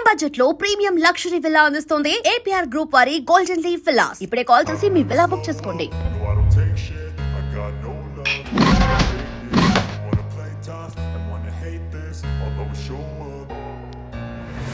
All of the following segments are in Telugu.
ప్రీమియం బడ్జెట్ లో ప్రీమియం లగ్జరీ విల్లా అందిస్తుంది ఏపీఆర్ గ్రూప్ వారి గోల్డెన్ లీఫ్ విల్లాస్. ఇప్పుడే కాల్ చేసి మీ విల్లా బుక్ చేసుకోండి.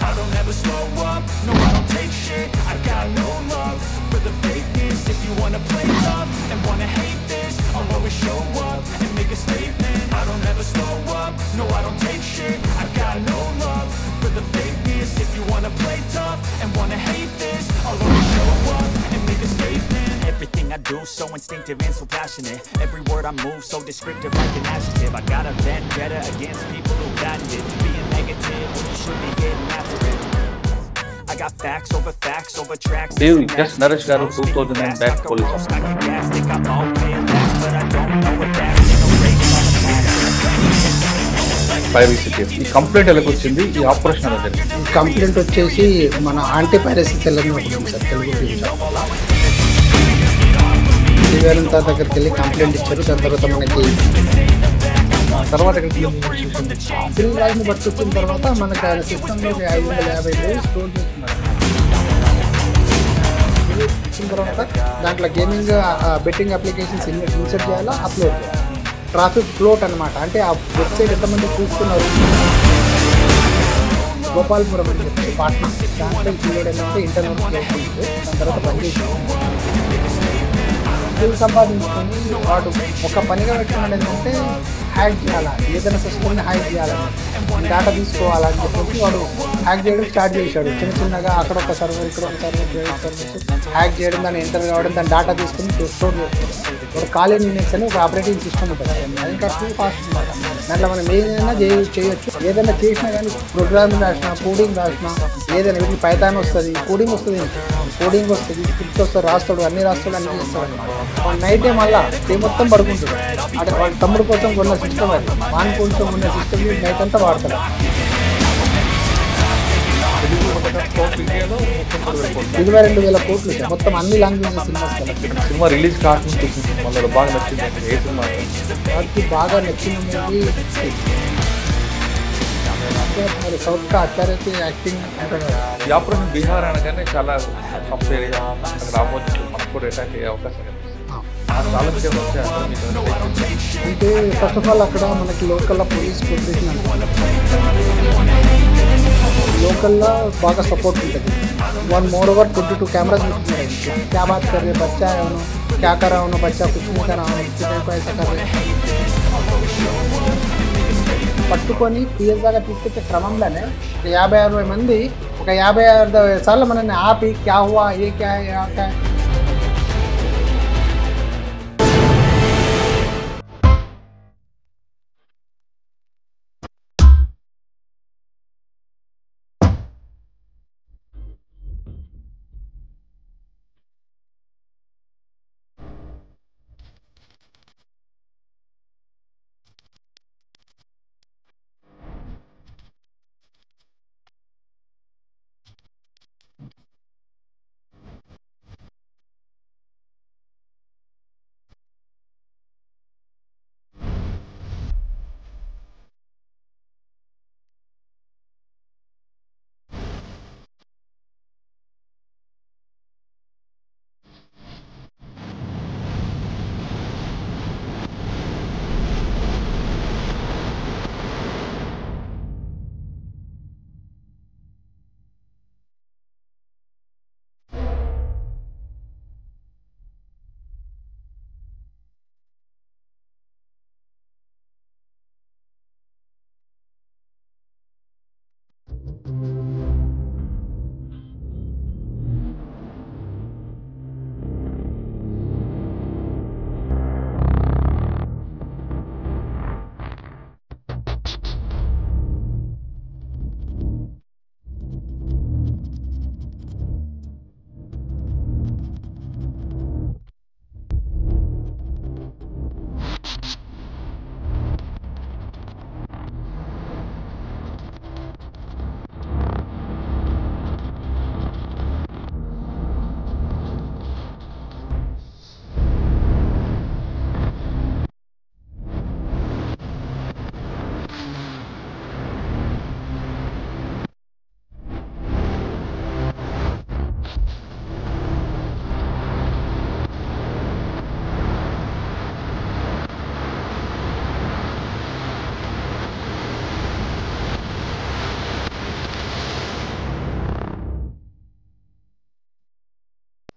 I don't ever slow up, no I don't take shit. I got no love for the fakeness. If you wanna play tough and wanna hate this, I'll always show up and make a statement. I don't ever slow up, no I don't take shit. I got no love for the fakeness. If you wanna play tough and wanna hate this, I'll always show up and make a statement. Everything I do so instinctive and so passionate. Every word I move so descriptive like an adjective. I got a vendetta against people who patent it. Being negative when you should be getting after it. I got facts over tracks. Dude, just Naresh garu 2009 back police officer. I can gas, think I'm okay at that, but I don't know if that's no race on the past. Piracy ఈ కంప్లైంట్ ఎలా వచ్చింది, ఈ ఆపరేషన్ ఎలా జరిగింది? ఈ కంప్లైంట్ వచ్చేసి మన యాంటీ పైరసీ సెల్ అని ఒకటి ఉంది సార్ తెలుగు శ్రీవేలంత దగ్గరికి వెళ్ళి కంప్లైంట్ ఇచ్చారు. దాని తర్వాత మనకి తర్వాత ఫిల్ రాయిని పట్టుకొచ్చిన తర్వాత మనకి ఆయన సిస్టంలో 550 స్టోర్ చేస్తున్నారు. ఇచ్చిన తర్వాత దాంట్లో గేమింగ్ బెట్టింగ్ అప్లికేషన్స్ ఇన్సర్ట్ చేయాలా, అప్లోడ్ చేయాలి. ట్రాఫిక్ ఫ్లోట్ అనమాట, అంటే ఆ వెబ్సైట్ ఎంతమంది చూస్తున్నారు. గోపాల్పురం అని చెప్పి పాట్నా దాంట్లో క్లియర్ అంటే ఇంటర్నెట్ చేస్తుంది. దాని తర్వాత పనిచేసి సంపాదించుకొని వాడు ఒక పనిగా పెట్టుకున్నాడు ఏంటంటే హ్యాక్ చేయాలా, ఏదైనా సిస్టమ్ని హ్యాక్ చేయాలని, డేటా తీసుకోవాలని చెప్పేసి వాడు హ్యాక్ చేయడం స్టార్ట్ చేశాడు. చిన్న చిన్నగా అక్కడ ఒక సర్వర్, ఇక్కడ ఒక సర్వర్, హ్యాక్ చేయడం, దాన్ని ఎంటర్ కావడం, దాన్ని డేటా తీసుకుని స్టోర్ చేసుకోవడం. ఒక కాలేజ్ యూనిక్స్ అని ఒక ఆపరేటింగ్ సిస్టమ్ ఉంటుంది, అది ఇంకా ఫాస్ట్ అనమాట. దాంట్లో మనం ఏదైనా చేయొచ్చు. ఏదైనా చేసినా కానీ ప్రోగ్రామింగ్ రాసినా, కోడింగ్ రాసినా, ఏదైనా వీటికి పైథాన్ వస్తుంది, కోడింగ్ వస్తుంది, స్క్రిప్ట్ వస్తుంది, రాస్తాడు, అన్ని రాస్తాడు, అన్ని చేస్తాడు అనమాట. నైట్ మళ్ళీ డే మొత్తం పడుకుంటాడు. అంటే వాళ్ళ తమ్ముడు కోసం కొన్న సిస్టమ్, అది వాన్ కోసం ఉన్న సిస్టమ్ నైట్ అంతా వాడతాడు. 22,000 కోట్లు మొత్తం అన్ని లాంగ్వేజెస్ సినిమాస్. సినిమా రిలీజ్ కాకుండా మనలో బాగా నచ్చింది ఏ సినిమా? వాటికి బాగా నచ్చిన మూవీ మరి సౌత్ కా అత్యారైతే యాక్టింగ్ ఈ ఆపరేషన్ బీహార్ అనగానే చాలా కంపేర్ రాబోతు మనకు కూడా అటాక్ అయ్యే అవకాశం కనిపిస్తుంది. అంటే ఫస్ట్ ఆఫ్ ఆల్ అక్కడ మనకి లోకల్లో పోలీస్ పొజిషన్, లోకల్లో బాగా సపోర్ట్ ఉంటుంది. 1 मोर ओवर 22 कैमराज क्या बात कर रहे, बच्चा है उन्होंने क्या कर रहा उन्होंने, बच्चा कुछ नहीं कर रहा हूँ, को ऐसा कर रहे పట్టుకొని పిఎస్ దాకా తీసుకొచ్చే క్రమంలోనే 50-60 మంది ఒక 50 సార్లు మనల్ని ఆపి క్యా హువా, ఏ క్యా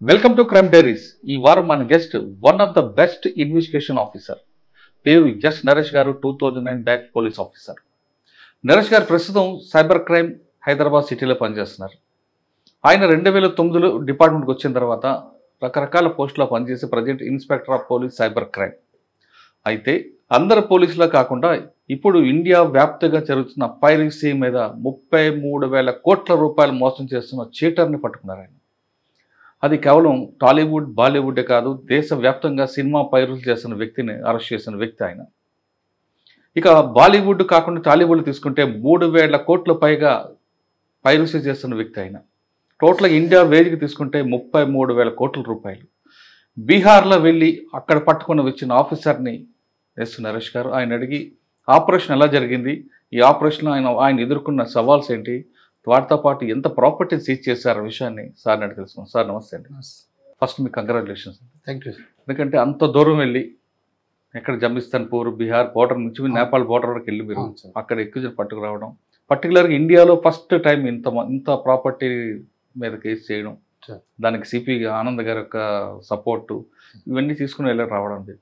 వెల్కమ్ టు క్రైమ్ డైరీస్. ఈ వారం మన guest one of the best investigation officer, పేరు ఎస్ నరేష్ గారు, 2009 బ్యాక్ పోలీస్ ఆఫీసర్. నరేష్ గారు ప్రస్తుతం సైబర్ క్రైమ్ హైదరాబాద్ సిటీలో పనిచేస్తున్నారు. ఆయన 2009లో డిపార్ట్మెంట్కి వచ్చిన తర్వాత రకరకాల పోస్టులో పనిచేసి present inspector of police cyber crime. అయితే అందరు పోలీసులా కాకుండా ఇప్పుడు ఇండియా వ్యాప్తంగా జరుగుతున్న పైరసీ మీద 33,000 కోట్ల రూపాయలు మోసం చేస్తున్న చీటర్ని పట్టుకున్నారు ఆయన. అది కేవలం టాలీవుడ్ బాలీవుడే కాదు, దేశవ్యాప్తంగా సినిమా పైరసీ చేస్తున్న వ్యక్తిని అరెస్ట్ చేసిన వ్యక్తి ఆయన. ఇక బాలీవుడ్ కాకుండా టాలీవుడ్ తీసుకుంటే 3,000 కోట్ల పైగా పైరసీ చేస్తున్న వ్యక్తి ఆయన. టోటల్గా ఇండియా వేదిక తీసుకుంటే 33,000 కోట్ల రూపాయలు. బీహార్లో వెళ్ళి అక్కడ పట్టుకుని వచ్చిన ఆఫీసర్ని ఎస్ నరేష్ గారు ఆయన అడిగి ఆపరేషన్ ఎలా జరిగింది, ఈ ఆపరేషన్లో ఆయన ఎదుర్కొన్న సవాల్స్ ఏంటి, వాటితో పాటు ఎంత ప్రాపర్టీ సీజ్ చేశారు విషయాన్ని సార్ని అడిగి తెలుసుకున్నాం. సార్ నమస్తే అండి. ఫస్ట్ మీకు కంగ్రాచులేషన్స్. Thank you. ఎందుకంటే అంత దూరం వెళ్ళి ఎక్కడ జమిస్తాన్పూర్ బీహార్ బోర్డర్ నుంచి మీరు నేపాల్ బోర్డర్ వరకు వెళ్ళి మీరు అక్కడ ఎక్కువ పట్టుకురావడం, పర్టికులర్గా ఇండియాలో ఫస్ట్ టైం ఇంత ప్రాపర్టీ మీద కేసు చేయడం, దానికి సిపి ఆనంద్ గారి యొక్క సపోర్టు, ఇవన్నీ తీసుకుని వెళ్ళి రావడం.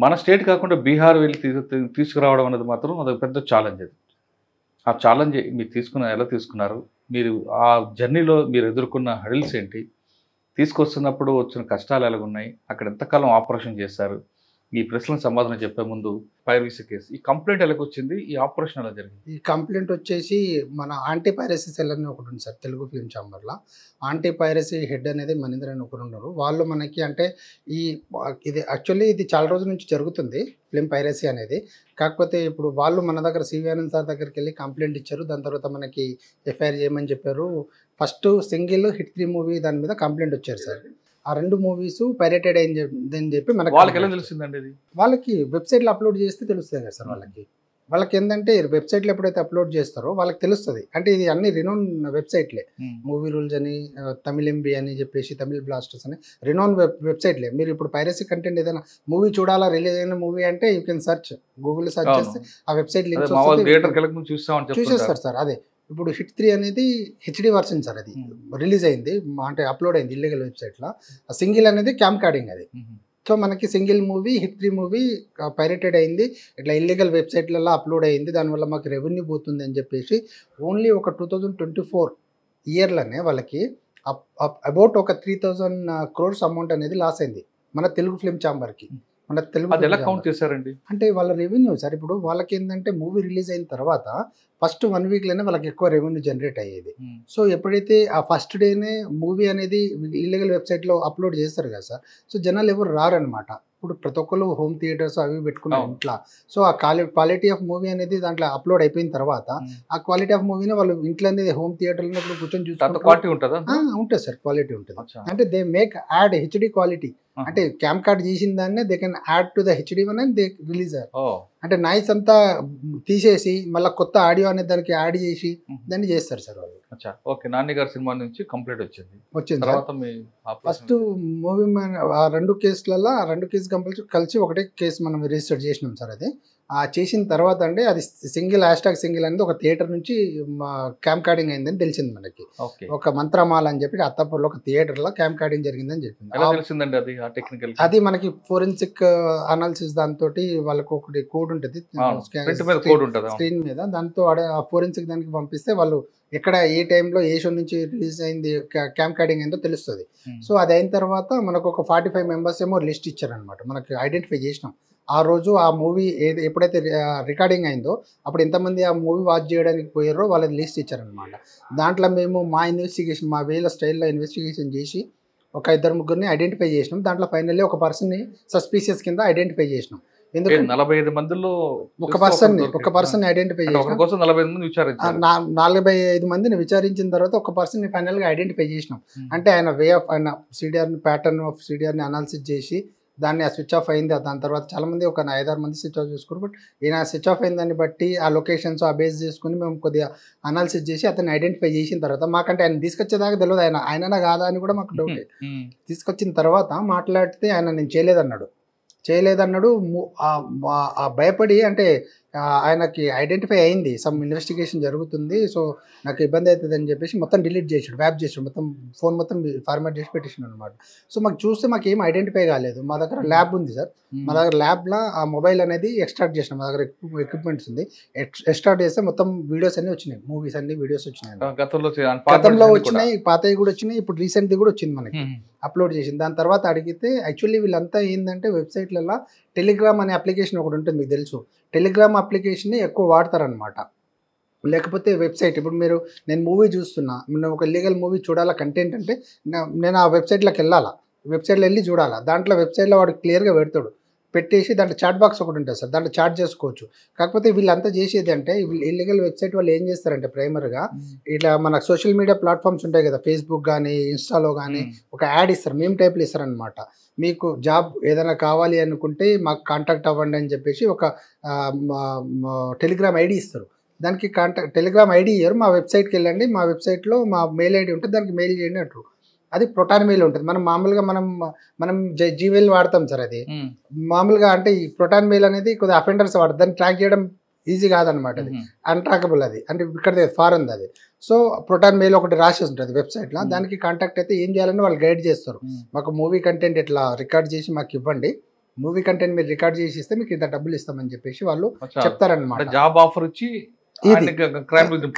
మన స్టేట్ కాకుండా బీహార్ వెళ్ళి తీసుకురావడం అనేది మాత్రం అదొక పెద్ద ఛాలెంజ్. అది ఆ ఛాలెంజ్ మీరు ఎలా తీసుకున్నారు, మీరు ఆ జర్నీలో మీరు ఎదుర్కొన్న హడిల్స్ ఏంటి, తీసుకొస్తున్నప్పుడు వచ్చిన కష్టాలు ఎలాగున్నాయి, అక్కడ ఎంతకాలం ఆపరేషన్ చేశారు, ఈ ప్రశ్నలకు సమాధానం చెప్పే ముందు పైరసీ కేసు ఈ కంప్లైంట్ ఎలాగొచ్చింది, ఈ ఆపరేషన్ ఎలా జరిగింది? ఈ కంప్లైంట్ వచ్చేసి మన యాంటీ పైరసీ సెల్ అని ఒకటి ఉంది సార్ తెలుగు ఫిల్మ్ ఛాంబర్లో. యాంటీ పైరసీ హెడ్ అనేది మనిందర్ అని ఒకరు ఉన్నారు. వాళ్ళు మనకి అంటే ఇది యాక్చువల్లీ ఇది చాలా రోజుల నుంచి జరుగుతుంది ఫిల్మ్ పైరసీ అనేది. కాకపోతే ఇప్పుడు వాళ్ళు మన దగ్గర సివి ఆనంద్ సార్ దగ్గరికి వెళ్ళి కంప్లైంట్ ఇచ్చారు. దాని తర్వాత మనకి ఎఫ్ఐఆర్ చేయమని చెప్పారు. ఫస్ట్ సింగిల్ హిట్ 3 మూవీ దాని మీద కంప్లైంట్ వచ్చారు సార్. ఆ 2 మూవీస్ పైరేటెడ్ అని చెప్పి మనకి వాళ్ళకి ఎలా తెలిసిందండి? ఇది వాళ్ళకి వెబ్సైట్లో అప్లోడ్ చేస్తే తెలుస్తుంది కదా సార్. వాళ్ళకి ఏంటంటే వెబ్సైట్లో ఎప్పుడైతే అప్లోడ్ చేస్తారో వాళ్ళకి తెలుస్తుంది. అంటే ఇది అన్ని రినోన్ వెబ్సైట్లే, మూవీ రూల్స్ అని, తమిళ్ ఎంబీ అని చెప్పేసి, తమిళ్ బ్లాస్టర్స్ అని రినోన్ వెబ్సైట్లే. మీరు ఇప్పుడు పైరసీ కంటెంట్ ఏదైనా మూవీ చూడాలా, రిలీజ్ అయిన మూవీ అంటే you can search, Google search చేస్తే ఆ వెబ్సైట్ లింక్స్ చూసేస్తారు సార్. అదే ఇప్పుడు హిట్ 3 అనేది హెచ్డి వర్షన్ సార్. అది రిలీజ్ అయింది, అంటే అప్లోడ్ అయింది ఇల్లీగల్ వెబ్సైట్లో. సింగిల్ అనేది క్యామ్ కార్డింగ్ అది. సో మనకి single movie hit 3 movie pirated అయింది, ఇట్లా ఇల్లీగల్ వెబ్సైట్లలో అప్లోడ్ అయింది, దానివల్ల మాకు రెవెన్యూ పోతుంది అని చెప్పేసి ఓన్లీ ఒక 2024 ఇయర్లోనే వాళ్ళకి అబౌట్ ఒక 3,000 crores అమౌంట్ అనేది లాస్ అయింది మన తెలుగు ఫిల్మ్ ఛాంబర్కి. మన తెలుగు ఎలా కౌంట్ చేశారండి అంటే వాళ్ళ రెవెన్యూ సార్. ఇప్పుడు వాళ్ళకి ఏంటంటే మూవీ రిలీజ్ అయిన తర్వాత ఫస్ట్ 1 వీక్లోనే వాళ్ళకి ఎక్కువ రెవెన్యూ జనరేట్ అయ్యేది. సో ఎప్పుడైతే ఆ ఫస్ట్ డేనే మూవీ అనేది ఇల్లీగల్ వెబ్సైట్లో అప్లోడ్ చేస్తారు కదా సార్, సో జనాలు ఎవరు రారనమాట. ఇప్పుడు ప్రతి ఒక్కరు హోమ్ థియేటర్స్ అవి పెట్టుకున్నారు ఇంట్లో. సో ఆ క్వాలిటీ ఆఫ్ మూవీ అనేది దాంట్లో అప్లోడ్ అయిపోయిన తర్వాత ఆ క్వాలిటీ ఆఫ్ మూవీని వాళ్ళు ఇంట్లో అనేది హోమ్ థియేటర్లో కూర్చొని చూసుకుంటారు. ఉంటుంది సార్, క్వాలిటీ ఉంటుంది. అంటే they make add HD quality. అంటే క్యామ్ కార్డ్ చేసిన దాన్ని they can add to the HD one and they release. అంటే నాయిస్ అంతా తీసేసి మళ్ళీ కొత్త ఆడియో అనేది దానికి యాడ్ చేసి దాన్ని చేస్తారు సార్ వాళ్ళు. ఓకే, నాని గారి సినిమా నుంచి కంప్లీట్ వచ్చింది. ఫస్ట్ మూవీ ఆ 2 కేసులలో ఆ 2 కేసు కలిసి ఒకటే కేసు మనం రిజిస్టర్ చేసినాం సార్. అది చేసిన తర్వాత అండి అది సింగిల్ #సింగిల్ అనేది ఒక థియేటర్ నుంచి క్యామ్ కార్డింగ్ అయిందని తెలిసింది మనకి. ఒక మంత్రమాల అని చెప్పి అత్తాపూర్లో ఒక థియేటర్లో క్యామ్ కార్డింగ్ జరిగిందని చెప్పింది. అది మనకి ఫోరెన్సిక్ అనాలిసిస్ దాంతో వాళ్ళకి ఒకటి కోడ్ ఉంటుంది స్క్రీన్ మీద, దాంతో ఆ ఫోరెన్సిక్ దానికి పంపిస్తే వాళ్ళు ఎక్కడ ఏ టైంలో ఏ షో నుంచి రిలీజ్ అయింది క్యామ్ కార్డింగ్ అయిందో తెలుస్తుంది. సో అది అయిన తర్వాత మనకు ఒక 45 మెంబర్స్ ఏమో లిస్ట్ ఇచ్చారనమాట. మనకి ఐడెంటిఫై చేసినాం ఆ రోజు ఆ మూవీ ఎప్పుడైతే రికార్డింగ్ అయిందో అప్పుడు ఎంతమంది ఆ మూవీ వాచ్ చేయడానికి పోయారో వాళ్ళది లిస్ట్ ఇచ్చారనమాట. దాంట్లో మేము మా ఇన్వెస్టిగేషన్ మా వేల స్టైల్లో ఇన్వెస్టిగేషన్ చేసి ఒక 2-3 ఐడెంటిఫై చేసినాం. దాంట్లో ఫైనల్లీ ఒక పర్సన్ని సస్పీషియస్ కింద ఐడెంటిఫై చేసినాం. ఎందుకంటే 45 మందిలో ఒక పర్సన్ ఐడెంటిఫై చేసినాం. 45 మందిని విచారించిన తర్వాత ఒక పర్సన్ ఫైనల్గా ఐడెంటిఫై చేసినాం. అంటే ఆయన వే ఆఫ్ ఆయన సిడిఆర్ని ప్యాటర్న్ ఆఫ్ సిడిఆర్ని అనాలిసిస్ చేసి దాన్ని స్విచ్ ఆఫ్ అయింది. దాని తర్వాత చాలామంది ఒక 5-6 మంది స్విచ్ ఆఫ్ చేసుకున్నారు. బట్ ఈయన స్విచ్ ఆఫ్ అయిన దాన్ని బట్టి ఆ లొకేషన్స్ ఆ బేస్ చేసుకుని మేము కొద్దిగా అనాలిసిస్ చేసి అతన్ని ఐడెంటిఫై చేసిన తర్వాత మాకంటే ఆయన తీసుకొచ్చేదాకా తెలియదు ఆయననా కాదా అని కూడా మాకు డౌట్. తీసుకొచ్చిన తర్వాత మాట్లాడితే ఆయన నేను చేయలేదన్నాడు. భయపడి అంటే ఆయనకి ఐడెంటిఫై అయింది, సమ్ ఇన్వెస్టిగేషన్ జరుగుతుంది, సో నాకు ఇబ్బంది అవుతుంది అని చెప్పేసి మొత్తం డిలీట్ చేసాడు, వ్యాప్ చేసాడు, మొత్తం ఫోన్ మొత్తం ఫార్మాట్ చేసి పెట్టేసాడు అనమాట. సో మాకు చూస్తే మాకు ఏం ఐడెంటిఫై కాలేదు. మా దగ్గర ల్యాబ్ ఉంది సార్, మా దగ్గర ల్యాబ్లో ఆ మొబైల్ అనేది ఎక్స్ట్రాక్ట్ చేసినాం. మా దగ్గర ఎక్విప్మెంట్స్ ఉంది, ఎక్స్ట్రాక్ట్ చేస్తే మొత్తం వీడియోస్ అన్నీ వచ్చినాయి, మూవీస్ అన్ని వీడియోస్ వచ్చినాయి. గతంలో వచ్చినాయి, పాతవి కూడా వచ్చినాయి, ఇప్పుడు రీసెంట్ది కూడా వచ్చింది మనకి అప్లోడ్ చేసింది. దాని తర్వాత అడిగితే యాక్చువల్లీ వీళ్ళంతా ఏంటంటే వెబ్సైట్లలో టెలిగ్రామ్ అనే అప్లికేషన్ ఒకటి ఉంటుంది, మీకు తెలుసు. టెలిగ్రామ్ అప్లికేషన్ని ఎక్కువ వాడతారనమాట. లేకపోతే వెబ్సైట్, ఇప్పుడు నేను మూవీ చూస్తున్నా, నేను ఒక ఇల్లీగల్ మూవీ చూడాలా కంటెంట్ అంటే నేను ఆ వెబ్సైట్లోకి వెళ్ళాలా, వెబ్సైట్లో వెళ్ళి చూడాలా. దాంట్లో వెబ్సైట్లో వాడు క్లియర్గా పెడతాడు, పెట్టేసి దాంట్లో చాట్ బాక్స్ ఒకటి ఉంటుంది సార్, దాంట్లో చాట్ చేసుకోవచ్చు. కాకపోతే వీళ్ళంతా చేసేది అంటే ఇల్లీగల్ వెబ్సైట్ వాళ్ళు ఏం చేస్తారంటే ప్రైమర్గా ఇట్లా మన సోషల్ మీడియా ప్లాట్ఫామ్స్ ఉంటాయి కదా, ఫేస్బుక్ కానీ ఇన్స్టాలో కానీ ఒక యాడ్ ఇస్తారు, మేము టైప్లు ఇస్తారనమాట. మీకు జాబ్ ఏదైనా కావాలి అనుకుంటే మాకు కాంటాక్ట్ అవ్వండి అని చెప్పేసి ఒక టెలిగ్రామ్ ఐడి ఇస్తారు. దానికి టెలిగ్రామ్ ఐడి ఇయ్యరు, మా వెబ్సైట్కి వెళ్ళండి, మా వెబ్సైట్లో మా మెయిల్ ఐడి ఉంటుంది, దానికి మెయిల్ చేయండి అంటారు. అది ప్రొటాన్ మెయిల్ ఉంటుంది. మనం మామూలుగా మనం జీమెయిల్ వాడతాం సార్, అది మామూలుగా అంటే ఈ ప్రొటాన్ మెయిల్ అనేది కొద్దిగా అఫెండర్స్ వాడతారు, దాన్ని ట్రాక్ చేయడం ఈజీ కాదనమాట, అది అన్ట్రాకబుల్, అది అంటే ఇక్కడ ఫారెన్ అది. సో ప్రొటాన్ మెయిల్ ఒకటి రాసేసి ఉంటుంది వెబ్సైట్లో, దానికి కాంటాక్ట్ అయితే ఏం చేయాలని వాళ్ళు గైడ్ చేస్తారు. మాకు మూవీ కంటెంట్ ఇట్లా రికార్డ్ చేసి మాకు ఇవ్వండి, మూవీ కంటెంట్ మీరు రికార్డ్ చేసి ఇస్తే మీకు ఇంత డబ్బులు ఇస్తామని చెప్పేసి వాళ్ళు చెప్తారనమాట. జాబ్ ఆఫర్ ఇచ్చి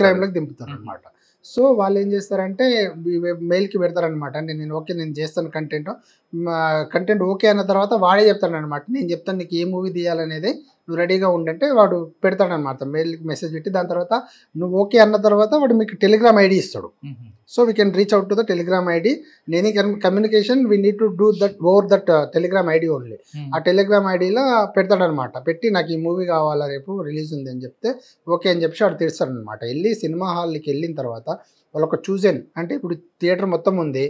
క్రైమ్లోకి దింపుతారు అనమాట. సో వాళ్ళు ఏం చేస్తారంటే మెయిల్కి పెడతారనమాట, అంటే నేను చేస్తాను కంటెంట్ ఓకే అన్న తర్వాత వాడే చెప్తాడు అనమాట, నేను చెప్తాను నీకు ఏ మూవీ తీయాలనేది, నువ్వు రెడీగా ఉండంటే వాడు పెడతాడనమాట, మెయిల్కి మెసేజ్ పెట్టి. దాని తర్వాత నువ్వు ఓకే అన్న తర్వాత వాడు మీకు టెలిగ్రామ్ ఐడి ఇస్తాడు. So we can reach out to the Telegram ID, any communication we need to do that over that Telegram ID only. ఆ టెలిగ్రామ్ ఐడిలో పెడతాడనమాట, పెట్టి నాకు ఈ మూవీ కావాలా రేపు రిలీజ్ ఉంది అని చెప్తే ఓకే అని చెప్పి వాడు తీస్తాడనమాట. వెళ్ళి సినిమా హాల్కి వెళ్ళిన తర్వాత వాళ్ళు ఒక చూజన్, అంటే ఇప్పుడు థియేటర్ మొత్తం ఉంది,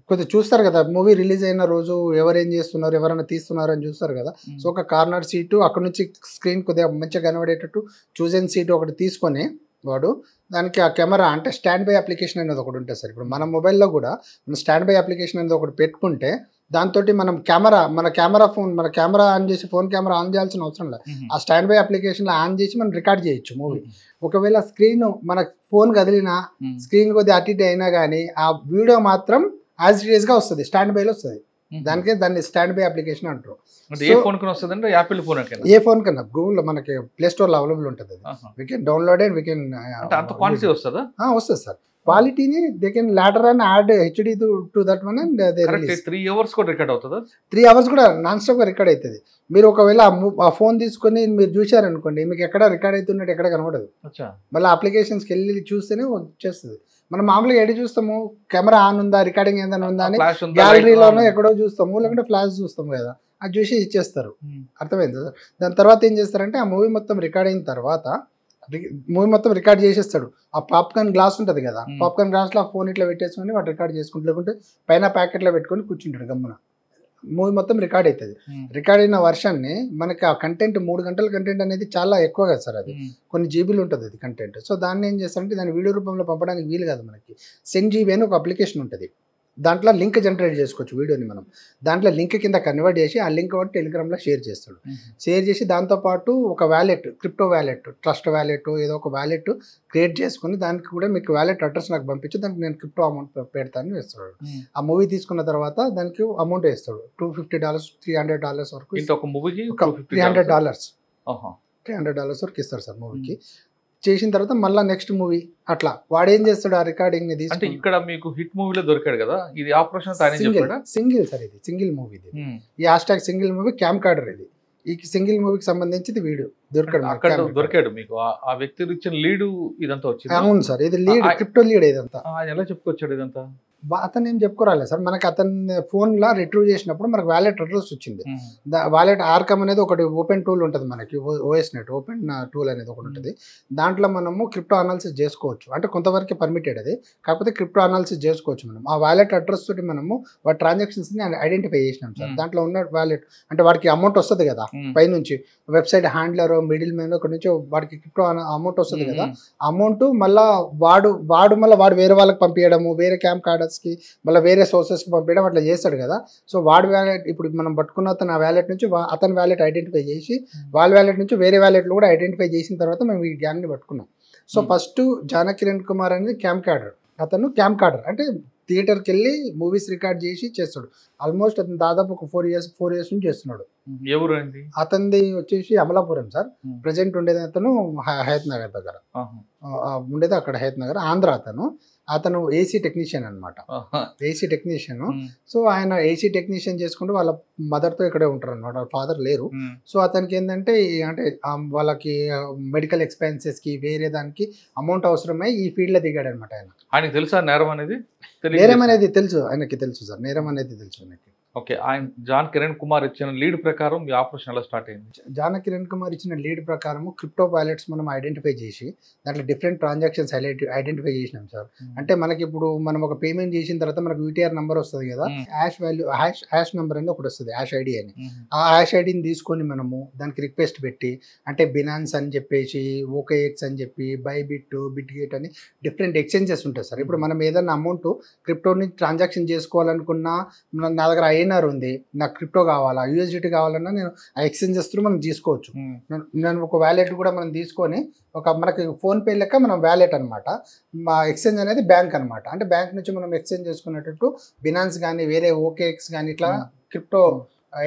కొద్దిగా చూస్తారు కదా మూవీ రిలీజ్ అయిన రోజు ఎవరేం చేస్తున్నారు, ఎవరైనా తీస్తున్నారు అని చూస్తారు కదా. సో ఒక కార్నర్ సీటు అక్కడ నుంచి స్క్రీన్ కొద్దిగా మంచిగా కనబడేటట్టు చూజన్ సీటు ఒకటి తీసుకొని వాడు దానికి ఆ కెమెరా అంటే స్టాండ్ బై అప్లికేషన్ అనేది ఒకటి ఉంటుంది సార్. ఇప్పుడు మన మొబైల్లో కూడా మనం స్టాండ్ బై అప్లికేషన్ అనేది ఒకటి పెట్టుకుంటే దాంతో మన కెమెరా ఆన్ చేసి ఫోన్ కెమెరా ఆన్ చేయాల్సిన అవసరం లేదు, ఆ స్టాండ్ బై అప్లికేషన్లో ఆన్ చేసి మనం రికార్డ్ చేయొచ్చు మూవీ. ఒకవేళ స్క్రీన్ మన ఫోన్ కదిలినా స్క్రీన్ కొద్దిగా అటు ఇటు అయినా కానీ ఆ వీడియో మాత్రం యాజ్ ఇట్ ఈస్గా వస్తుంది, స్టాండ్ బైలో వస్తుంది. దాన్ని స్టాండ్ బై అప్లికేషన్ అంటారు. ఏ ఫోన్ కన్నా గూగుల్లో మనకి ప్లే స్టోర్లో అవైలబుల్ ఉంటుంది, we can download and we can వస్తుంది సార్. క్వాలిటీని they can later and add HD to that one and 3 hours కూడా రికార్డ్ అవుతుందా? 3 hours కూడా నాన్ స్టాప్గా రికార్డ్ అవుతుంది. మీరు ఒకవేళ ఆ ఫోన్ తీసుకొని మీరు చూసారనుకోండి, మీకు ఎక్కడ రికార్డ్ అవుతున్నట్టు ఎక్కడ కనబడదు. మళ్ళీ అప్లికేషన్స్కి వెళ్ళి చూస్తేనే వచ్చేస్తుంది. మనం మామూలుగా ఎడి చూస్తాము, కెమెరా ఆన్ ఉందా, రికార్డింగ్ ఏదైనా ఉందా అని గ్యాలరీలోనో ఎక్కడో చూస్తాము, లేకుంటే ఫ్లాష్ చూస్తాము కదా, అది చూసి ఇచ్చేస్తారు. అర్థమైంది సార్. దాని తర్వాత ఏం చేస్తారంటే ఆ మూవీ మొత్తం రికార్డ్ అయిన తర్వాత మూవీ మొత్తం రికార్డ్ చేసేస్తాడు. ఆ పాప్కార్న్ గ్లాస్ ఉంటుంది కదా, పాప్కార్న్ గ్లాస్లో ఆ ఫోన్ ఇట్లా పెట్టేసుకొని వాడు రికార్డ్ చేసుకుంటూ, లేకుంటే పైన ప్యాకెట్లో పెట్టుకొని కూర్చుంటాడు గమ్మున. మూవీ మొత్తం రికార్డ్ అవుతుంది. రికార్డ్ అయిన వర్షన్ని మనకి ఆ కంటెంట్ 3 గంటల కంటెంట్ అనేది చాలా ఎక్కువ కదా సార్, అది కొన్ని జీబీలు ఉంటుంది అది కంటెంట్. సో దాన్ని ఏం చేస్తారంటే దాన్ని వీడియో రూపంలో పంపడానికి వీలు కాదు. మనకి సెండ్ అని ఒక అప్లికేషన్ ఉంటుంది, దాంట్లో లింక్ జనరేట్ చేసుకోవచ్చు వీడియోని. మనం దాంట్లో లింక్ కింద కన్వర్ట్ చేసి ఆ లింక్ వాడు టెలిగ్రామ్లో షేర్ చేస్తాడు. షేర్ చేసి దాంతోపాటు ఒక wallet, crypto wallet, trust wallet, ఏదో ఒక వ్యాలెట్ క్రియేట్ చేసుకుని దానికి కూడా మీకు వ్యాలెట్ అడ్రస్ నాకు పంపించి దానికి నేను క్రిప్టో అమౌంట్ పెడతాను వేస్తాడు. ఆ మూవీ తీసుకున్న తర్వాత దానికి అమౌంట్ వేస్తాడు, $250 $300 వరకు. $300 వరకు ఇస్తారు సార్ మూవీకి. చేసిన తర్వాత మళ్ళీ నెక్స్ట్ మూవీ అట్లా వాడు ఏం చేస్తాడు, ఆ రికార్డింగ్ ని అంటే ఇక్కడ మీకు హిట్ మూవీలో దొరికాడు కదా, ఇది ఆపరేషన్ సింగిల్ సార్, ఇది సింగిల్ మూవీ. ఈ #, సింగిల్ మూవీ క్యామ్ కార్డర్. ఇది ఈ సింగిల్ మూవీకి సంబంధించి వీడియో దొరికాడు మీకు. ఆ వ్యక్తి ఇచ్చిన లీడ్ ఇదంతా వచ్చింది. అవును సార్, ఇది లీడ్, క్రిప్టో లీడ్. ఇదంతా ఎలా చెప్పుకొచ్చాడు ఇదంతా? అతను ఏం చెప్పుకోరాలేదు సార్, మనకి అతని ఫోన్లో రిట్రీవ్ చేసినప్పుడు మనకు వ్యాలెట్ అడ్రస్ వచ్చింది. వ్యాలెట్ ఆర్కమ్ అనేది ఒకటి ఓపెన్ టూల్ ఉంటుంది మనకి, ఓఎస్ నెట్ ఓపెన్ టూల్ అనేది ఒకటి ఉంటుంది. దాంట్లో మనము క్రిప్టో అనాలిసిస్ చేసుకోవచ్చు, అంటే కొంతవరకు పర్మిటెడ్ అది, కాకపోతే క్రిప్టో అనాలిసిస్ చేసుకోవచ్చు మనం. ఆ వ్యాలెట్ అడ్రస్ తోటి మనము వాటి ట్రాన్సాక్షన్స్ని ఐడెంటిఫై చేసినాం సార్. దాంట్లో ఉన్న వ్యాలెట్ అంటే వాడికి అమౌంట్ వస్తుంది కదా పైనుంచి, వెబ్సైట్ హ్యాండ్లర్, మిడిల్ మ్యాన్ ఇక్కడ నుంచి వాడికి క్రిప్టో అమౌంట్ వస్తుంది కదా, అమౌంట్ మళ్ళీ వాడు వేరే వాళ్ళకి పంపించడము, వేరే క్యామ్ కార్డర్స్ ఛానల్స్కి మళ్ళీ వేరే సోర్సెస్కి పంపించడం అట్లా చేస్తాడు కదా. సో వాడి వ్యాలెట్ ఇప్పుడు మనం పట్టుకున్న అతను ఆ వ్యాలెట్ నుంచి అతని వ్యాలెట్ ఐడెంటిఫై చేసి వాళ్ళ వ్యాలెట్ నుంచి వేరే వ్యాలెట్లు కూడా ఐడెంటిఫై చేసిన తర్వాత మేము ఈ గ్యాంగ్ని పట్టుకున్నాం. సో ఫస్ట్ జానకి కిరణ్ కుమార్ అనేది క్యాంప్ క్యాడర్. అతను క్యాంప్ క్యాడర్ అంటే థియేటర్కి వెళ్ళి మూవీస్ రికార్డ్ చేసి చేస్తాడు. ఆల్మోస్ట్ అతను దాదాపు ఒక 4 years నుంచి చేస్తున్నాడు. ఎవరు అండి? అతనిది వచ్చేసి అమలాపురం సార్. ప్రజెంట్ ఉండేది అతను హయత్ నగర్ దగ్గర ఉండేది, అక్కడ హయత్ నగర్, ఆంధ్ర. అతను ఏసీ టెక్నీషియన్ అనమాట, ఏసీ టెక్నీషియన్. సో ఆయన ఏసీ టెక్నీషియన్ చేసుకుంటూ వాళ్ళ మదర్తో ఇక్కడే ఉంటారు అనమాట, వాళ్ళ ఫాదర్ లేరు. సో అతనికి ఏంటంటే అంటే వాళ్ళకి మెడికల్ ఎక్స్పెన్సెస్కి వేరే దానికి అమౌంట్ అవసరమై ఈ ఫీల్డ్లో దిగాడు అనమాట. ఆయనకి తెలుసా నేరం అనేది? నేరం అనేది తెలుసు, ఆయనకి తెలుసు సార్, నేరం అనేది తెలుసు ఆయనకి. ఓకే, ఆయన జాన్ కిరణ్ కుమార్ ఇచ్చిన లీడ్ ప్రకారం ఈ ఆపరేషన్ ఎలా స్టార్ట్ అయింది? జాన్ కిరణ్ కుమార్ ఇచ్చిన లీడ్ ప్రకారం క్రిప్టో వాలెట్స్ మనం ఐడెంటిఫై చేసి దాంట్లో డిఫరెంట్ ట్రాన్సాక్షన్స్ ఐడెంటిఫై చేసినాం సార్. అంటే మనకి ఇప్పుడు మనం ఒక పేమెంట్ చేసిన తర్వాత మనకు యూటీఆర్ నెంబర్ వస్తుంది కదా, హ్యాష్ నెంబర్ అనేది ఒకటి వస్తుంది, హ్యాష్ ఐడి అని. ఆ హ్యాష్ ఐడిని తీసుకొని మనము దానికి రిక్వెస్ట్ పెట్టి, అంటే బినాన్స్ అని చెప్పేసి, ఓకేఎక్స్ అని చెప్పి, బైబిట్, బిట్గేట్ అని డిఫరెంట్ ఎక్స్చేంజెస్ ఉంటాయి సార్. ఇప్పుడు మనం ఏదైనా అమౌంట్ క్రిప్టోని ట్రాన్సాక్షన్ చేసుకోవాలనుకున్నా, నా దగ్గర ఐఎన్ఆర్ ఉంది, నాకు క్రిప్టో కావాలా, యూఎస్డిటీ కావాలన్నా నేను ఆ ఎక్స్చేంజెస్ త్రూ మనం తీసుకోవచ్చు. నేను ఒక వ్యాలెట్ కూడా మనం తీసుకొని మనకి ఫోన్పే లెక్క మనం వ్యాలెట్ అనమాట. మా ఎక్స్చేంజ్ అనేది బ్యాంక్ అనమాట. అంటే బ్యాంక్ నుంచి మనం ఎక్స్చేంజ్ చేసుకునేటట్టు బినాన్స్ కానీ వేరే ఓకేఎక్స్ కానీ ఇట్లా క్రిప్టో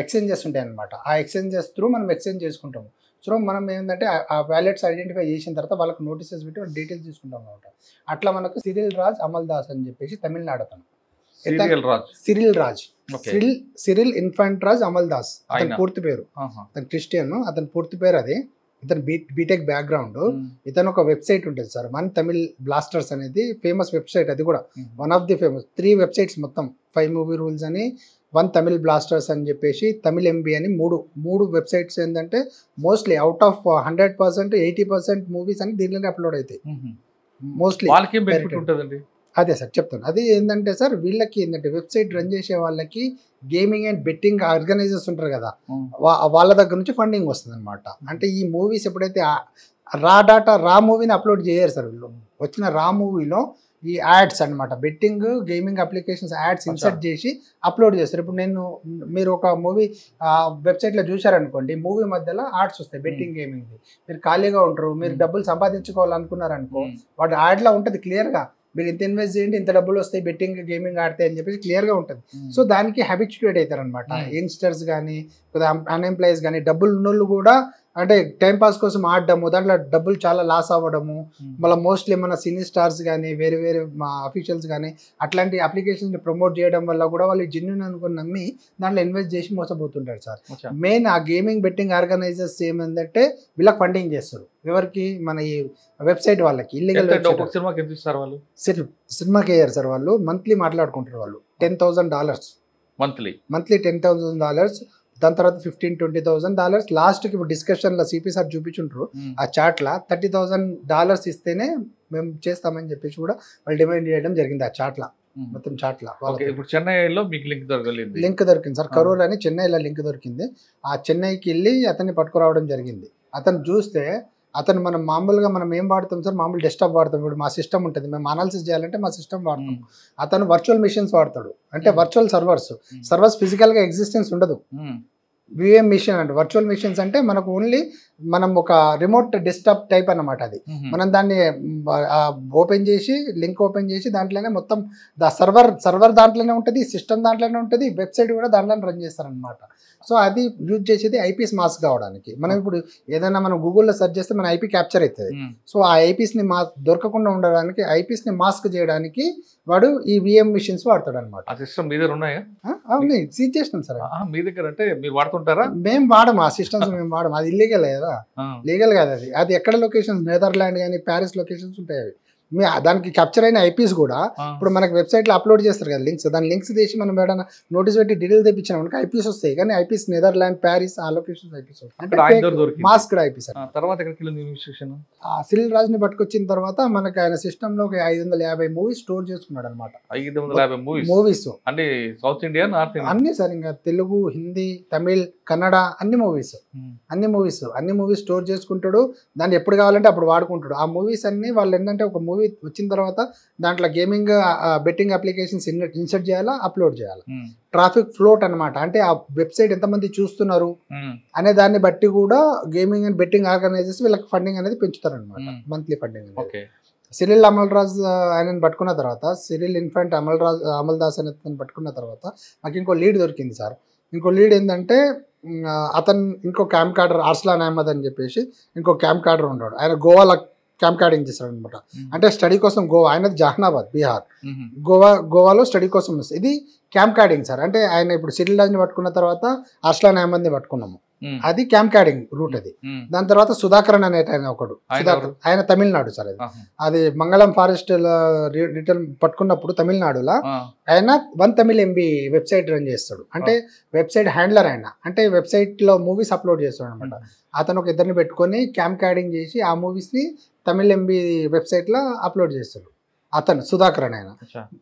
ఎక్స్చేంజెస్ ఉంటాయి అనమాట. ఆ ఎక్స్చేంజెస్ త్రూ మనం ఎక్స్చేంజ్ చేసుకుంటాము. సో మనం ఏంటంటే ఆ వ్యాలెట్స్ ఐడెంటిఫై చేసిన తర్వాత వాళ్ళకి నోటీసెస్ పెట్టి డీటెయిల్స్ తీసుకుంటాం అనమాట. అట్లా మనకు సిరిల్ రాజ్ అమల్ దాస్ అని చెప్పేసి తమిళనాడు అతను. సిరిల్ ఇన్ఫాంట్ రాజ్ అమల్ దాస్ అతని పూర్తి పేరు. అతను క్రిస్టియన్, అతని పూర్తి పేరు అది. ఇతను బీటెక్ బ్యాక్గ్రౌండ్. ఇతను ఒక వెబ్సైట్ ఉంటుంది సార్, వన్ తమిళ్ బ్లాస్టర్స్ అనేది ఫేమస్ వెబ్సైట్. అది కూడా one of the famous 3 websites మొత్తం, 5 మూవీ రూల్స్ అని, 1 తమిళ్ బ్లాస్టర్స్ అని చెప్పేసి, తమిళ్ ఎంబీ అని మూడు వెబ్సైట్స్ ఏంటంటే మోస్ట్లీ అవుట్ ఆఫ్ 100% 80% మూవీస్ అని దీంట్లోనే అప్లోడ్ అవుతాయి మోస్ట్లీ. అదే సార్ చెప్తాను. అది ఏంటంటే సార్ వీళ్ళకి ఏంటంటే వెబ్సైట్ రన్ చేసే వాళ్ళకి గేమింగ్ అండ్ బెట్టింగ్ ఆర్గనైజర్స్ ఉంటారు కదా, వాళ్ళ దగ్గర నుంచి ఫండింగ్ వస్తుంది అనమాట. అంటే ఈ మూవీస్ ఎప్పుడైతే రా మూవీని అప్లోడ్ చేయరు సార్ వీళ్ళు, వచ్చిన రా మూవీలో ఈ యాడ్స్ అనమాట, betting gaming applications ads insert చేసి అప్లోడ్ చేస్తారు. ఇప్పుడు మీరు ఒక మూవీ వెబ్సైట్లో చూసారనుకోండి, మూవీ మధ్యలో యాడ్స్ వస్తాయి బెట్టింగ్ గేమింగ్. మీరు ఖాళీగా ఉంటారు, మీరు డబ్బులు సంపాదించుకోవాలనుకున్నారనుకో, వాటి యాడ్లో ఉంటుంది క్లియర్గా, మీరు ఇంత ఇన్వెస్ట్ చేయండి ఇంత డబ్బులు వస్తాయి, బెట్టింగ్ గేమింగ్ ఆడితే అని చెప్పేసి క్లియర్గా ఉంటుంది. సో దానికి హ్యాబిచ్యుయేట్ అవుతారు అనమాట యంగ్స్టర్స్ కానీ అన్ఎంప్లాయీస్ కానీ. డబ్బులు ఉన్నోళ్ళు కూడా అంటే టైంపాస్ కోసం ఆడడము, దాంట్లో డబ్బులు చాలా లాస్ అవ్వడము. మళ్ళీ మోస్ట్లీ మన సినీ స్టార్స్ కానీ వేరే మా అఫీషియల్స్ కానీ అట్లాంటి అప్లికేషన్స్ని ప్రమోట్ చేయడం వల్ల కూడా వాళ్ళు జెన్యూన్ అనుకుని నమ్మి దాంట్లో ఇన్వెస్ట్ చేసి మోసపోతుంటారు సార్. మెయిన్ ఆ గేమింగ్ బెట్టింగ్ ఆర్గనైజర్స్ ఏమందంటే వీళ్ళకి ఫండింగ్ చేస్తారు. ఎవరికి? మన ఈ వెబ్సైట్ వాళ్ళకి. ఇల్లీగల్ సినిమాకి అయ్యారు సార్ వాళ్ళు. మంత్లీ మాట్లాడుకుంటారు వాళ్ళు $10,000 మంత్లీ $10,000. దాని తర్వాత $15,000-20,000 లాస్ట్కి ఇప్పుడు డిస్కషన్లో సిపి సార్ చూపించుంటారు ఆ చాట్లో $30,000 ఇస్తేనే మేము చేస్తామని చెప్పేసి కూడా వాళ్ళు డిమాండ్ చేయడం జరిగింది ఆ చాట్లో, మొత్తం చాట్లో. ఇప్పుడు చెన్నైలో మీకు లింక్ దొరికింది సార్, కరూర్ అని చెన్నైలో లింక్ దొరికింది. ఆ చెన్నైకి వెళ్ళి అతన్ని పట్టుకురావడం జరిగింది. అతను చూస్తే అతను మనం ఏం వాడతాం సార్, మామూలు డెస్క్టాప్ వాడతాం. ఇప్పుడు మా సిస్టమ్ ఉంటుంది, మేము అనాలిసిస్ చేయాలంటే మా సిస్టమ్ వాడతాం. అతను వర్చువల్ మిషన్స్ వాడతాడు, అంటే వర్చువల్ సర్వర్స్ ఫిజికల్గా ఎగ్జిస్టెన్స్ ఉండదు. విఎం మిషన్ అంటే వర్చువల్ మిషన్స్ అంటే మనకు ఓన్లీ మనం ఒక రిమోట్ డెస్క్టాప్ టైప్ అన్నమాట. అది మనం దాన్ని ఓపెన్ చేసి లింక్ ఓపెన్ చేసి దాంట్లోనే మొత్తం సర్వర్ దాంట్లోనే ఉంటుంది, సిస్టమ్ దాంట్లోనే ఉంటుంది, వెబ్సైట్ కూడా దాంట్లోనే రన్ చేస్తారనమాట. సో అది యూజ్ చేసేది ఐపీస్ మాస్క్ కావడానికి. మనం ఇప్పుడు ఏదైనా మనం గూగుల్లో సెర్చ్ చేస్తే మన ఐపీ క్యాప్చర్ అవుతుంది. సో ఆ ఐపీస్ని దొరకకుండా ఉండడానికి, ఐపీస్ని మాస్క్ చేయడానికి వాడు ఈ విఎం మిషన్స్ వాడతాడు అనమాట. ఆ సిస్టమ్ మీ దగ్గర ఉన్నాయా? అవును, సీజ్ చేసినాం సార్. మీ దగ్గర అంటే మీరు వాడుతుంటారా? మేము వాడము ఆ సిస్టమ్స్, మేము వాడము. అది ఇల్లీగల్ కదా, లీగల్ కాదు అది. అది ఎక్కడ లొకేషన్స్, నెదర్లాండ్ కానీ ప్యారిస్ లొకేషన్స్ ఉంటాయి అవి. దానికి క్యాప్చర్ అయిన ఐపీస్ కూడా ఇప్పుడు మనకి వెబ్సైట్లో అప్లోడ్ చేస్తారు కదా లింక్స్, దాని లింక్స్ తీసి మనం ఏదైనా నోటీస్ పెట్టి డీటెయిల్ తెప్పించాం మనకి ఐపీస్ వస్తాయి. కానీ ఐపీస్ నెదర్లాండ్, ప్యారిస్ ఆ లొకేషన్స్ ఐపీస్ అంటే మాస్క్ ఐపీస్. తర్వాత సిరిల్ రాజ్ని పట్టుకొచ్చిన తర్వాత మనకి ఆయన సిస్టమ్ లో 550 మూవీస్ స్టోర్ చేసుకున్నాడు అనమాట. 550 మూవీస్ అంటే సౌత్ ఇండియా, నార్త్ ఇండియా అన్ని సార్, ఇంకా తెలుగు, హిందీ, తమిళ్, కన్నడ అన్ని మూవీస్ స్టోర్ చేసుకుంటాడు. దాన్ని ఎప్పుడు కావాలంటే అప్పుడు వాడుకుంటాడు. ఆ మూవీస్ అన్ని వాళ్ళు ఏంటంటే ఒక మూవీ మూవీ వచ్చిన తర్వాత దాంట్లో గేమింగ్ బెట్టింగ్ అప్లికేషన్స్ ఇన్సర్ట్ చేయాలా, అప్లోడ్ చేయాలి. ట్రాఫిక్ ఫ్లోట్ అనమాట, అంటే ఆ వెబ్సైట్ ఎంతమంది చూస్తున్నారు అనే దాన్ని బట్టి కూడా గేమింగ్ అండ్ బెట్టింగ్ ఆర్గనైజర్స్ వీళ్ళకి ఫండింగ్ అనేది పెంచుతారు అనమాట, మంత్లీ ఫండింగ్ అనేది. సిరిల్ అమల్రాజ్ ఆయనను పట్టుకున్న తర్వాత, సిరిల్ ఇన్ఫెంట్ అమల్దాస్ అనే పట్టుకున్న తర్వాత మాకు ఇంకో లీడ్ దొరికింది సార్. ఇంకో లీడ్ ఏంటంటే అతను ఇంకో క్యాంప్ కార్డర్ అర్స్లాన్ అహ్మద్ అని చెప్పేసి ఇంకో క్యాంప్ కార్డర్ ఉన్నాడు. ఆయన గోవాలో క్యాంప్ కార్డింగ్ చేస్తాడు అనమాట. అంటే స్టడీ కోసం గోవా, ఆయనది జహనాబాద్ బీహార్, గోవాలో స్టడీ కోసం వస్తుంది. ఇది క్యాంప్ కార్డింగ్ సార్. అంటే ఆయన ఇప్పుడు సిరిల్ రాజ్ని పట్టుకున్న తర్వాత అర్స్లాన్ అహ్మద్ని పట్టుకున్నాము, అది క్యాంప్ కార్డింగ్ రూట్ అది. దాని తర్వాత సుధాకరన్ అనే ఆయన ఒకడు, సుధాకర్ ఆయన తమిళనాడు సార్. అది మంగళం ఫారెస్ట్ రిటర్న్ పట్టుకున్నప్పుడు తమిళనాడులో ఆయన 1 తమిళ్ MB వెబ్సైట్ రన్ చేస్తాడు. అంటే వెబ్సైట్ హ్యాండ్లర్ ఆయన, అంటే వెబ్సైట్ లో మూవీస్ అప్లోడ్ చేస్తాడు అనమాట. అతను ఒక ఇద్దరిని పెట్టుకొని క్యాంప్ కార్డింగ్ చేసి ఆ మూవీస్ ని తమిళ్ MB వెబ్సైట్ లో అప్లోడ్ చేస్తాడు అతను, సుధాకరన్ ఆయన.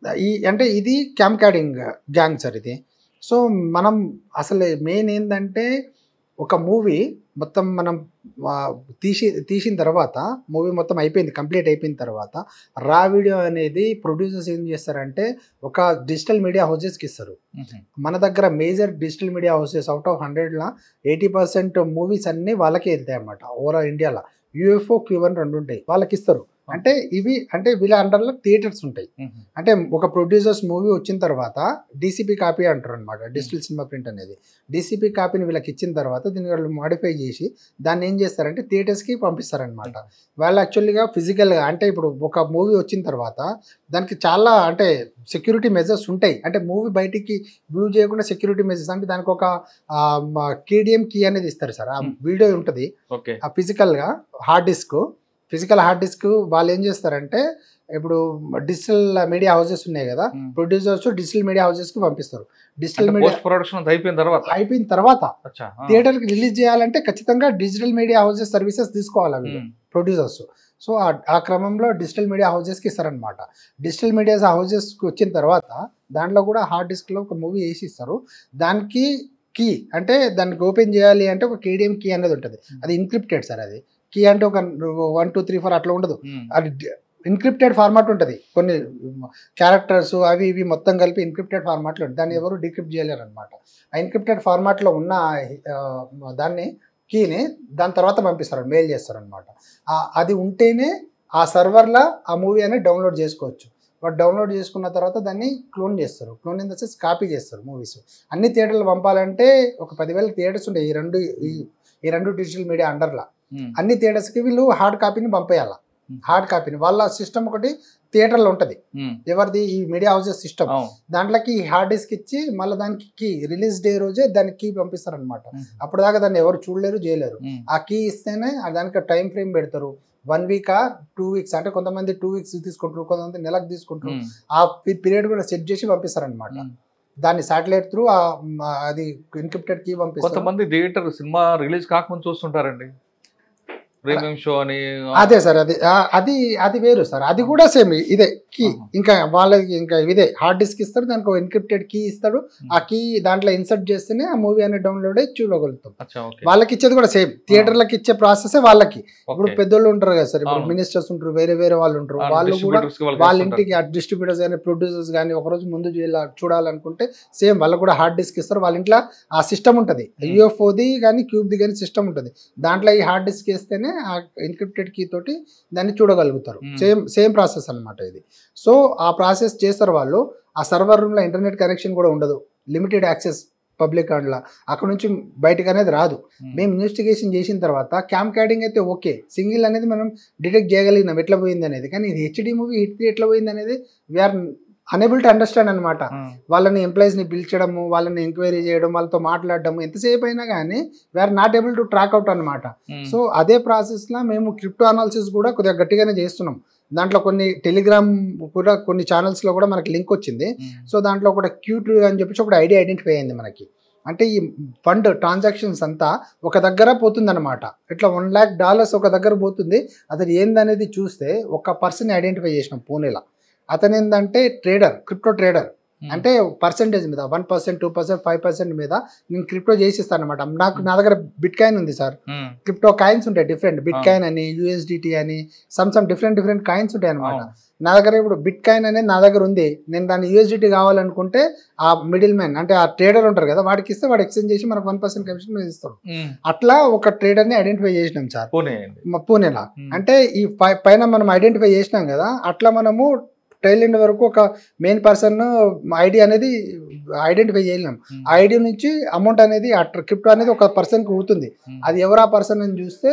అంటే ఇది క్యాంప్ కార్డింగ్ గ్యాంగ్ సార్ ఇది. సో మనం అసలు మెయిన్ ఏంటంటే ఒక మూవీ మొత్తం మనం తీసిన తర్వాత, మూవీ మొత్తం అయిపోయింది, కంప్లీట్ అయిపోయిన తర్వాత రా వీడియో అనేది ప్రొడ్యూసర్స్ ఏం చేస్తారంటే ఒక డిజిటల్ మీడియా హౌసెస్కి ఇస్తారు. మన దగ్గర major digital media houses out of 100లో 80% మూవీస్ అన్నీ వాళ్ళకే వెళ్తాయి అన్నమాట. ఓవరాల్ ఇండియాలో UFO Q1 2 ఉంటాయి, వాళ్ళకి ఇస్తారు. అంటే ఇవి అంటే వీళ్ళ అండర్లో థియేటర్స్ ఉంటాయి. అంటే ఒక ప్రొడ్యూసర్స్ మూవీ వచ్చిన తర్వాత DCP కాపీ అంటారు అనమాట, డిజిటల్ సినిమా ప్రింట్ అనేది. DCP కాపీని వీళ్ళకి ఇచ్చిన తర్వాత దీన్ని వాళ్ళు మాడిఫై చేసి దాన్ని ఏం చేస్తారంటే థియేటర్స్కి పంపిస్తారనమాట. వాళ్ళు యాక్చువల్గా ఫిజికల్గా, అంటే ఇప్పుడు ఒక మూవీ వచ్చిన తర్వాత దానికి చాలా అంటే సెక్యూరిటీ మెజర్స్ ఉంటాయి. అంటే మూవీ బయటికి వ్యూ చేయకుండా సెక్యూరిటీ మెజర్స్, అంటే దానికి ఒక KDM కీ అనేది ఇస్తారు సార్. ఆ వీడియో ఉంటుంది ఆ ఫిజికల్ హార్డ్ డిస్క్ వాళ్ళు ఏం చేస్తారంటే ఇప్పుడు డిజిటల్ మీడియా హౌసెస్ ఉన్నాయి కదా, ప్రొడ్యూసర్స్ డిజిటల్ మీడియా హౌసెస్ కి పంపిస్తారు. డిజిటల్ మీడియా ప్రొడక్షన్ అయిపోయిన తర్వాత థియేటర్ కి రిలీజ్ చేయాలంటే ఖచ్చితంగా డిజిటల్ మీడియా హౌసెస్ సర్వీసెస్ తీసుకోవాలి అవి ప్రొడ్యూసర్స్. సో ఆ క్రమంలో డిజిటల్ మీడియా హౌసెస్కి ఇస్తారనమాట. డిజిటల్ మీడియా హౌసెస్కి వచ్చిన తర్వాత దాంట్లో కూడా హార్డ్ డిస్క్లో ఒక మూవీ వేసి ఇస్తారు. దానికి కీ, అంటే దానికి ఓపెన్ చేయాలి అంటే ఒక KDM కీ అనేది ఉంటుంది, అది ఎన్క్రిప్టెడ్ సార్. అది కీ అంటే ఒక 1 2 3 4 అట్లా ఉండదు, అది ఎన్క్రిప్టెడ్ ఫార్మాట్ ఉంటుంది. కొన్ని క్యారెక్టర్స్ అవి ఇవి మొత్తం కలిపి ఎన్క్రిప్టెడ్ ఫార్మాట్లో ఉంటుంది, దాన్ని ఎవరు డీక్రిప్ట్ చేయలేరు అనమాట. ఆ ఎన్క్రిప్టెడ్ ఫార్మాట్లో ఉన్న దాన్ని కీని దాని తర్వాత పంపిస్తారు, మెయిల్ చేస్తారు అనమాట. అది ఉంటేనే ఆ సర్వర్లో ఆ మూవీ అనేది డౌన్లోడ్ చేసుకోవచ్చు. వాడు డౌన్లోడ్ చేసుకున్న తర్వాత దాన్ని క్లోన్ చేస్తారు, clone in the sense copy చేస్తారు మూవీస్. అన్ని థియేటర్లు పంపాలంటే ఒక 10,000 థియేటర్స్ ఉంటాయి ఈ రెండు డిజిటల్ మీడియా అండర్లా. అన్ని థియేటర్స్కి వీళ్ళు హార్డ్ కాపీని పంపేయాలి. హార్డ్ కాపీని వాళ్ళ సిస్టమ్ ఒకటి థియేటర్లో ఉంటుంది, ఎవరిది ఈ మీడియా హౌసెస్ సిస్టమ్. దాంట్లోకి హార్డ్ డిస్క్ ఇచ్చి మళ్ళీ దానికి కీ రిలీజ్ డే రోజే దానికి కీ పంపిస్తారు అనమాట. అప్పటిదాకా దాన్ని ఎవరు చూడలేరు చేయలేరు. ఆ కీ ఇస్తేనే దానికి టైం ఫ్రేమ్ పెడతారు, 1 వీక్ 2 వీక్స్, అంటే కొంతమంది 2 వీక్స్ తీసుకుంటారు, కొంతమంది నెలకు తీసుకుంటారు. ఆ పీరియడ్ కూడా సెట్ చేసి పంపిస్తారు అనమాట. దాన్ని శాటిలైట్ త్రూ అది ఎన్క్రిప్టెడ్ కీ పంపిస్తారు. కొంతమంది థియేటర్ సినిమా రిలీజ్ కాకముందు చూస్తుంటారండి ప్రీమియం షో అని. అదే సార్, అది వేరు సార్, అది కూడా సేమ్ ఇదే కీ. ఇంకా వాళ్ళకి ఇంకా ఇదే హార్డ్ డిస్క్ ఇస్తాడు, దానికి ఒక ఎన్క్రిప్టెడ్ కీ ఇస్తాడు. ఆ కీ దాంట్లో ఇన్సర్ట్ చేస్తేనే ఆ మూవీ అనేది డౌన్లోడ్ అయ్యి చూడగలుగుతాం. వాళ్ళకి ఇచ్చేది కూడా సేమ్, థియేటర్లకు ఇచ్చే ప్రాసెస్ వాళ్ళకి. ఇప్పుడు పెద్దోళ్ళు ఉంటారు కదా సార్, ఇప్పుడు మినిస్టర్స్ ఉంటారు, వేరే వాళ్ళు ఉంటారు, వాళ్ళు కూడా వాళ్ళ ఇంటికి డిస్ట్రిబ్యూటర్స్ కానీ ప్రొడ్యూసర్స్ కానీ ఒకరోజు ముందు చూడాలనుకుంటే సేమ్ వాళ్ళు కూడా హార్డ్ డిస్క్ ఇస్తారు. వాళ్ళ ఇంట్లో ఆ సిస్టమ్ ఉంటుంది, UFOది కానీ క్యూబ్ది కానీ సిస్టమ్ ఉంటుంది. దాంట్లో ఈ హార్డ్ డిస్క్ వేస్తేనే ఆ ఎన్క్రిప్టెడ్ కీ తోటి దాన్ని చూడగలుగుతారు. సేమ్ ప్రాసెస్ అనమాట ఇది. సో ఆ ప్రాసెస్ చేస్తారు వాళ్ళు. ఆ సర్వర్ రూమ్లో ఇంటర్నెట్ కనెక్షన్ కూడా ఉండదు, లిమిటెడ్ యాక్సెస్ పబ్లిక్ అండ్లా, అక్కడ నుంచి బయటకు అనేది రాదు. మేము ఇన్వెస్టిగేషన్ చేసిన తర్వాత క్యాంప్ క్యాడింగ్ అయితే ఓకే, సింగిల్ అనేది మనం డిటెక్ట్ చేయగలిగినాం ఎట్లా పోయింది అనేది. కానీ ఇది HD మూవీ హిట్ ఎట్లా పోయింది అనేది వీఆర్ అనేబుల్ టు అండర్స్టాండ్ అనమాట. వాళ్ళని ఎంప్లాయీస్ని పిలిచడము, వాళ్ళని ఎంక్వైరీ చేయడం, వాళ్ళతో మాట్లాడడము ఎంతసేపు అయినా కానీ we are not able to track out అనమాట. సో అదే ప్రాసెస్లో మేము క్రిప్టో అనాలిసిస్ కూడా కొద్దిగా గట్టిగానే చేస్తున్నాం. దాంట్లో కొన్ని టెలిగ్రామ్ కూడా కొన్ని ఛానల్స్లో కూడా మనకి లింక్ వచ్చింది. సో దాంట్లో ఒక Q2 అని చెప్పేసి ఒక ఐడెంటిఫై అయింది మనకి. అంటే ఈ ఫండ్ ట్రాన్సాక్షన్స్ అంతా ఒక దగ్గర పోతుందన్నమాట. ఇట్లా $1 lakh ఒక దగ్గర పోతుంది. అది ఏందనేది చూస్తే ఒక పర్సన్ ఐడెంటిఫై చేసినాం పూణేలో. అతను ఏంటంటే ట్రేడర్, క్రిప్టో ట్రేడర్. అంటే పర్సెంటేజ్ మీద 1%, 2%, 5% మీద నేను క్రిప్టో చేసిస్తాను అనమాట. నా దగ్గర బిట్ కాయిన్ ఉంది సార్. క్రిప్టో కాయిన్స్ ఉంటాయి డిఫరెంట్, బిట్ కాయిన్ అని, USDT అని, సమ్ డిఫరెంట్ కాయిన్స్ ఉంటాయి అనమాట. నా దగ్గర ఇప్పుడు బిట్ కాయిన్ అనేది నా దగ్గర ఉంది. నేను దాన్ని USDT కావాలనుకుంటే ఆ మిడిల్ మ్యాన్ అంటే ఆ ట్రేడర్ ఉంటారు కదా, వాడికి ఇస్తే వాడు ఎక్స్చేంజ్ చేసి మనకు 1% కమిషన్ మీద ఇస్తాడు. అట్లా ఒక ట్రేడర్ ని ఐడెంటిఫై చేసినాం సార్ పూణేలా. అంటే ఈ పైన మనం ఐడెంటిఫై చేసినాం కదా, అట్లా మనము టైల్ ఎండ్ వరకు ఒక మెయిన్ పర్సన్ ఐడి అనేది ఐడెంటిఫై చేయలేం. ఆ ఐడి నుంచి అమౌంట్ అనేది క్రిప్టో అనేది ఒక పర్సన్కి అవుతుంది. అది ఎవరు ఆ పర్సన్ అని చూస్తే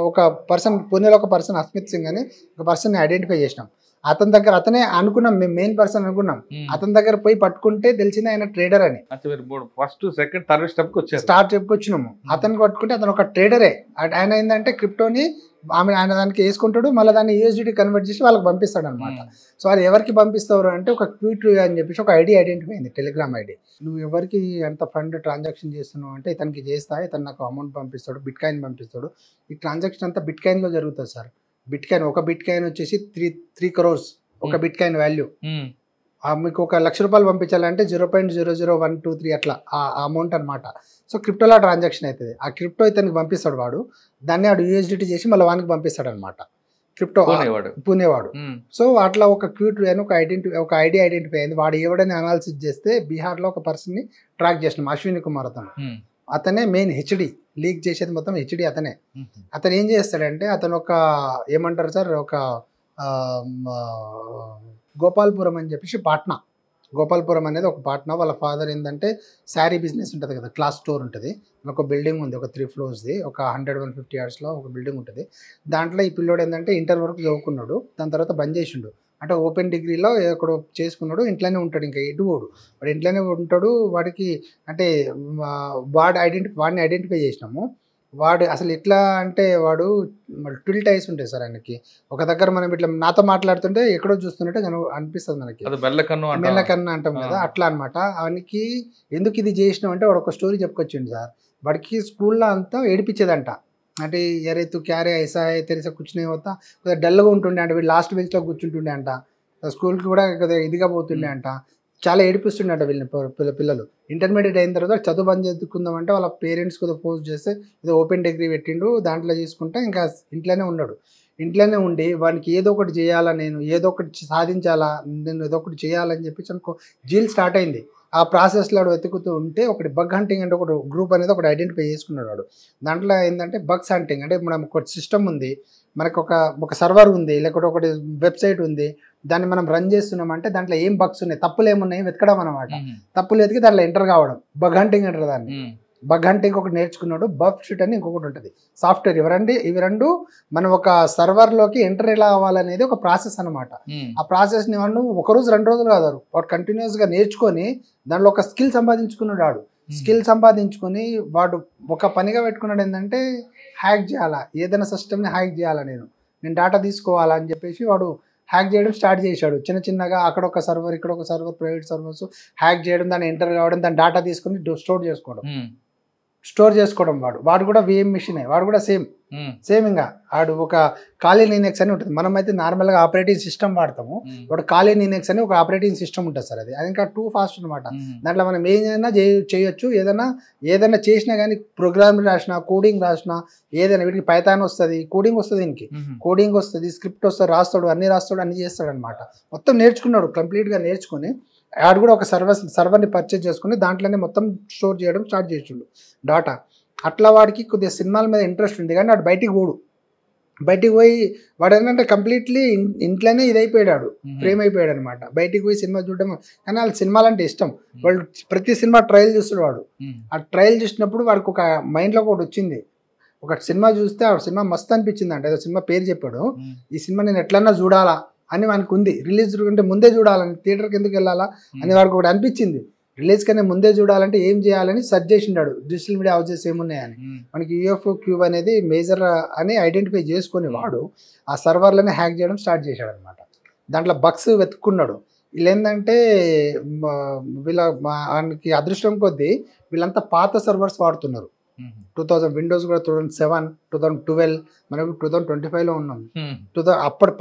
ఒక పర్సన్ పూణేలో ఒక పర్సన్ అస్మిత్ సింగ్ అని ఒక పర్సన్ ఐడెంటిఫై చేసినాం. అతని దగ్గర అతనే అనుకున్నాం, మేము మెయిన్ పర్సన్ అనుకున్నాం. అతని దగ్గర పోయి పట్టుకుంటే తెలిసింది ఆయన ట్రేడర్ అని. First second third step start వచ్చినాము. అతను పట్టుకుంటే అతను ఒక ట్రేడరే. ఆయన ఏంటంటే క్రిప్టోని ఆయన దానికి వేసుకుంటాడు, మళ్ళీ దాన్ని USDT కన్వర్ట్ చేసి వాళ్ళకి పంపిస్తాడు అనమాట. సో అది ఎవరికి పంపిస్తారు అంటే ఒక క్విక్ అని చెప్పేసి ఒక ఐడి ఐడెంటిఫై అయింది, టెలిగ్రామ్ ఐడి. నువ్వు ఎవరికి ఎంత ఫండ్ ట్రాన్సాక్షన్ చేస్తున్నావు అంటే ఇతనికి చేస్తా, ఇతను నాకు అమౌంట్ పంపిస్తాడు, బిట్ కాయిన్ పంపిస్తాడు. ఈ ట్రాన్సాక్షన్ అంతా బిట్ కాయిన్లో జరుగుతుంది సార్. బిట్ కాయిన్ ఒక బిట్ కాయిన్ వచ్చేసి 3 crores ఒక బిట్ కాయిన్ వాల్యూ. మీకు 1 లక్ష రూపాయలు పంపించాలంటే 0.00123 అట్లా ఆ అమౌంట్ అనమాట. సో క్రిప్టోలో ట్రాన్సాక్షన్ అవుతుంది. ఆ క్రిప్టో ఇతనికి పంపిస్తాడు వాడు, దాన్ని వాడు USDT చేసి మళ్ళీ వానికి పంపిస్తాడు అనమాట క్రిప్టో పూణేవాడు. సో అట్లా ఒక క్యూట్ అని ఒక ఐడి ఐడెంటిఫై అయింది. వాడు ఎవడని అనాలిసిస్ చేస్తే బీహార్లో ఒక పర్సన్ని ట్రాక్ చేసినాం, అశ్విని కుమార్ అతనే మెయిన్ హెచ్డి లీక్ చేసేది మొత్తం హెచ్డి అతనే. అతను ఏం చేస్తాడంటే అతను ఒక ఏమంటారు సార్, ఒక గోపాల్పురం అని చెప్పేసి పాట్నా, గోపాల్పురం అనేది ఒక పాట్నా. వాళ్ళ ఫాదర్ ఏంటంటే శారీ బిజినెస్ ఉంటుంది కదా, క్లాస్ స్టోర్ ఉంటుంది. ఒక బిల్డింగ్ ఉంది, ఒక 3 floors, ఒక 100-150 yardsలో ఒక బిల్డింగ్ ఉంటుంది. దాంట్లో ఈ పిల్లోడు ఏంటంటే ఇంటర్ వరకు చదువుకున్నాడు, దాని తర్వాత బంద్ చేసిండు. అంటే ఓపెన్ డిగ్రీలో ఎక్కడో చేసుకున్నాడు, ఇంట్లోనే ఉంటాడు, ఇంకా ఎటువోడు వాడు ఇంట్లోనే ఉంటాడు. వాడికి అంటే వాడిని ఐడెంటిఫై చేసినాము. వాడు అసలు ఎట్లా అంటే వాడు ట్విల్ టైస్ ఉంటాయి సార్ ఆయనకి. ఒక దగ్గర మనం ఇట్లా నాతో మాట్లాడుతుంటే ఎక్కడో చూస్తున్నట్టు అనిపిస్తుంది మనకి, మెల్లకన్ను అంటాం కదా, అట్లా అనమాట. ఆయనకి ఎందుకు ఇది చేసినాం అంటే వాడు ఒక స్టోరీ చెప్పుకొచ్చిండు సార్. వాడికి స్కూల్లో అంతా ఏడిపించేదంట. అంటే ఎరే తు క్యారే ఐసా హై తెరిసా కూర్చునే పోతా కొద్దిగా డల్గా ఉంటుండే అంట. వీళ్ళు లాస్ట్ బెంచ్లో కూర్చుంటుండే అంట, స్కూల్కి కూడా కొద్దిగా ఇదిగా పోతుండే అంట, చాలా ఏడిపిస్తుండే అంట వీళ్ళని పిల్లలు. ఇంటర్మీడియట్ అయిన తర్వాత చదువు బంద్ చేసుకుందామంటే వాళ్ళ పేరెంట్స్ కొద్దిగా ఫోర్స్ చేస్తే ఇది ఓపెన్ డిగ్రీ పెట్టిండు, దాంట్లో చేసుకుంటే ఇంకా ఇంట్లోనే ఉన్నాడు. ఇంట్లోనే ఉండి వానికి ఏదో ఒకటి చేయాలా, నేను ఏదో ఒకటి సాధించాలా, నేను ఏదో ఒకటి చేయాలని చెప్పి అనుకో జీల్ స్టార్ట్ అయింది. ఆ ప్రాసెస్లో వాడు వెతుకుతూ ఉంటే ఒకటి బగ్ హంటింగ్ అంటే ఒక గ్రూప్ అనేది ఒకటి ఐడెంటిఫై చేసుకున్నాడు వాడు. దాంట్లో ఏంటంటే బగ్స్ హంటింగ్ అంటే మనం ఒక సిస్టమ్ ఉంది, మనకు ఒక సర్వర్ ఉంది, లేకపోతే ఒకటి వెబ్సైట్ ఉంది, దాన్ని మనం రన్ చేస్తున్నామంటే దాంట్లో ఏం బగ్స్ ఉన్నాయి, తప్పులు ఏమున్నాయి వెతకడం అనమాట. తప్పులు వెతికి దాంట్లో ఎంటర్ కావడం, బగ్ హంటింగ్ అంటారు దాన్ని. బగ్ హంటింగ్ ఒకటి నేర్చుకున్నాడు, బగ్ షీట్ అని ఇంకొకటి ఉంటుంది సాఫ్ట్వేర్. ఇవి రెండు మనం ఒక సర్వర్లోకి ఎంటర్ ఎలా అవ్వాలనేది ఒక ప్రాసెస్ అనమాట. ఆ ప్రాసెస్ని వాడు 1 రోజు 2 రోజులు కాదు, వాడు కంటిన్యూస్గా నేర్చుకొని దాంట్లో ఒక స్కిల్ సంపాదించుకున్నాడు. వాడు స్కిల్ సంపాదించుకొని వాడు ఒక పనిగా పెట్టుకున్నాడు ఏంటంటే హ్యాక్ చేయాలా, ఏదైనా సిస్టమ్ని హ్యాక్ చేయాలా, నేను డేటా తీసుకోవాలా అని చెప్పేసి వాడు హ్యాక్ చేయడం స్టార్ట్ చేశాడు. చిన్నగా అక్కడ ఒక సర్వర్, ఇక్కడ ఒక సర్వర్, ప్రైవేట్ సర్వర్స్ హ్యాక్ చేయడం, దాన్ని ఎంటర్ కావడం, దాని డేటా తీసుకొని స్టోర్ చేసుకోవడం. వాడు కూడా VM మిషనే, వాడు కూడా సేమ్ ఇంకా వాడు ఒక కాలిన్ లినక్స్ అని ఉంటుంది. మనమైతే నార్మల్గా ఆపరేటింగ్ సిస్టమ్ వాడతాము, వాడు కాలిన్ లినక్స్ అని ఒక ఆపరేటింగ్ సిస్టమ్ ఉంటుంది సార్. అది ఇంకా టూ ఫాస్ట్ అనమాట. దాంట్లో మనం ఏదైనా చేయొచ్చు, ఏదైనా చేసినా కానీ ప్రోగ్రామ్ రాసినా, కోడింగ్ రాసినా, ఏదైనా వీటికి పైథాన్ వస్తుంది, కోడింగ్ వస్తుంది, దీనికి కోడింగ్ వస్తుంది, స్క్రిప్ట్ వస్తుంది, అన్ని రాస్తాడు, అన్ని చేస్తాడు అనమాట. మొత్తం నేర్చుకున్నాడు, కంప్లీట్గా నేర్చుకొని ఆడు కూడా ఒక సర్వర్ని పర్చేజ్ చేసుకుని దాంట్లోనే మొత్తం స్టోర్ చేయడం స్టార్ట్ చేసిండు డాటా. అట్లా వాడికి కొద్దిగా సినిమాల మీద ఇంట్రెస్ట్ ఉంది కానీ వాడు బయటికి పోయి వాడు ఏంటంటే కంప్లీట్లీ ఇంట్లోనే ఇదైపోయాడు, ఫ్రేమ్ అయిపోయాడు అనమాట. బయటికి పోయి సినిమా చూడడం, కానీ వాళ్ళ సినిమాలు అంటే ఇష్టం. వాళ్ళు ప్రతి సినిమా ట్రయల్ చూస్తాడు వాడు. ఆ ట్రయల్ చూసినప్పుడు వాడికి ఒక మైండ్లో ఒకటి వచ్చింది, ఒక సినిమా చూస్తే ఆ సినిమా మస్తు అనిపించింది అంటే, ఏదో సినిమా పేరు చెప్పాడు, ఈ సినిమా నేను ఎట్లన్నా చూడాలా అని వానికి ఉంది. రిలీజ్ కంటే ముందే చూడాలని, థియేటర్కి ఎందుకు వెళ్ళాలా అని వాడికి ఒకటి అనిపించింది. రిలీజ్ కన్నా ముందే చూడాలంటే ఏం చేయాలని సెర్చ్ చేసిండాడు, డిజిటల్ మీడియా హౌసెస్ ఏమున్నాయని. మనకి UFO క్యూబ్ అనేది మేజర్ అని ఐడెంటిఫై చేసుకొని వాడు ఆ సర్వర్లని హ్యాక్ చేయడం స్టార్ట్ చేశాడు అనమాట. దాంట్లో బగ్స్ వెతుక్కున్నాడు. వీళ్ళు ఏంటంటే వానికి అదృష్టం కొద్దీ వీళ్ళంతా పాత సర్వర్స్ వాడుతున్నారు. 2000 విండోస్ కూడా 2007, 2012, మనకు 2025లో ఉన్నాం. అప్పుడు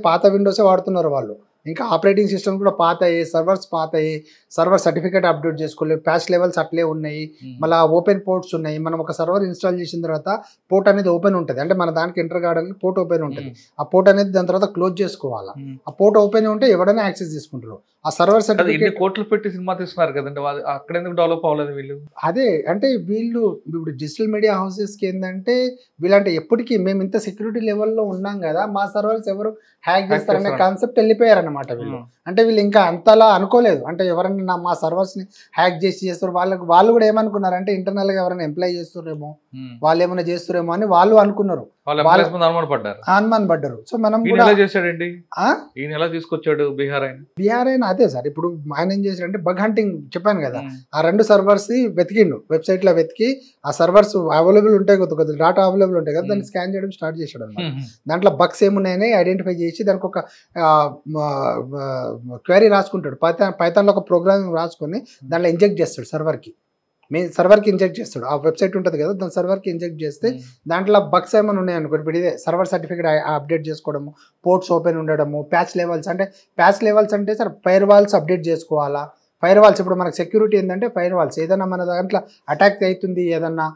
పాత విండోసే వాడుతున్నారు వాళ్ళు. ఇంకా ఆపరేటింగ్ సిస్టమ్ కూడా పాతయి, సర్వర్స్ పాతయి, సర్వర్ సర్టిఫికేట్ అప్డేట్ చేసుకోలేదు, ప్యాచ్ లెవెల్స్ అట్లే ఉన్నాయి, మళ్ళీ ఓపెన్ పోర్ట్స్ ఉన్నాయి. మనం ఒక సర్వర్ ఇన్స్టాల్ చేసిన తర్వాత పోర్ట్ అనేది ఓపెన్ ఉంటుంది, అంటే మన దానికి ఎంటర్ కావడానికి పోర్ట్ ఓపెన్ ఉంటుంది. ఆ పోర్ట్ అనేది దాని తర్వాత క్లోజ్ చేసుకోవాలా. ఆ పోర్ట్ ఓపెన్ ఉంటే ఎవరైనా యాక్సెస్ తీసుకుంటారు. ఆ సర్వర్ సర్టిఫికేట్ కోట్లు పెట్టి సినిమా తీస్తున్నారు కదండి, అక్కడ ఎందుకు డెవలప్ అవ్వలేదు వీళ్ళు? అదే అంటే వీళ్ళు ఇప్పుడు డిజిటల్ మీడియా హౌసెస్కి ఏంటంటే వీళ్ళంటే ఎప్పటికీ మేము ఇంత సెక్యూరిటీ లెవెల్లో ఉన్నాం కదా, మా సర్వర్స్ ఎవరు హ్యాక్ చేస్తారనే కాన్సెప్ట్ వెళ్ళిపోయారనమాట వీళ్ళు. అంటే వీళ్ళు ఇంకా అంతలా అనుకోలేదు, అంటే ఎవరైనా మా సర్వర్స్ని హ్యాక్ చేస్తారు. వాళ్ళు కూడా ఏమనుకున్నారంటే ఇంటర్నల్గా ఎవరైనా ఎంప్లాయ్ చేస్తారేమో, వాళ్ళు ఏమైనా చేస్తారేమో అని వాళ్ళు అనుకున్నారు, అనుమాన పడ్డారు. సో మనం కూడా చేశాడండి, ఈయన ఎలా తీసుకొచ్చాడు బీహార్ అయినా అదే సార్. ఇప్పుడు ఆయన ఏం చేశాడంటే బగ్ హంటింగ్ చెప్పాను కదా, ఆ 2 సర్వర్స్ వెతికిండు, వెబ్సైట్ లో వెతికి ఆ సర్వర్స్ అవైలబుల్ ఉంటాయి కదా, డాటా అవైలబుల్ ఉంటాయి కదా, దాన్ని స్కాన్ చేయడం స్టార్ట్ చేశాడు అనమాట. దాంట్లో బగ్స్ ఏమున్నాయని ఐడెంటిఫై చేసి దానికి ఒక క్వరీ రాసుకుంటాడు, పైథాన్లో ఒక ప్రోగ్రామింగ్ రాసుకొని దాంట్లో ఇంజెక్ట్ చేస్తాడు సర్వర్కి ఇంజెక్ట్ చేస్తాడు. ఆ వెబ్సైట్ ఉంటుంది కదా, దాని సర్వర్కి ఇంజెక్ట్ చేస్తే దాంట్లో బగ్స్ ఏమైనా ఉన్నాయనుకో, ఇప్పుడు ఇదే సర్వర్ సర్టిఫికేట్ అప్డేట్ చేసుకోవడము, పోర్ట్స్ ఓపెన్ ఉండడము, ప్యాచ్ లెవెల్స్ అంటే సార్ ఫైర్ వాల్స్ అప్డేట్ చేసుకోవాలా. ఫైర్ వాల్స్ ఇప్పుడు మనకు సెక్యూరిటీ ఏంటంటే ఫైర్ వాల్స్ ఏదైనా మన దాంట్లో అటాక్ అవుతుంది, ఏదన్నా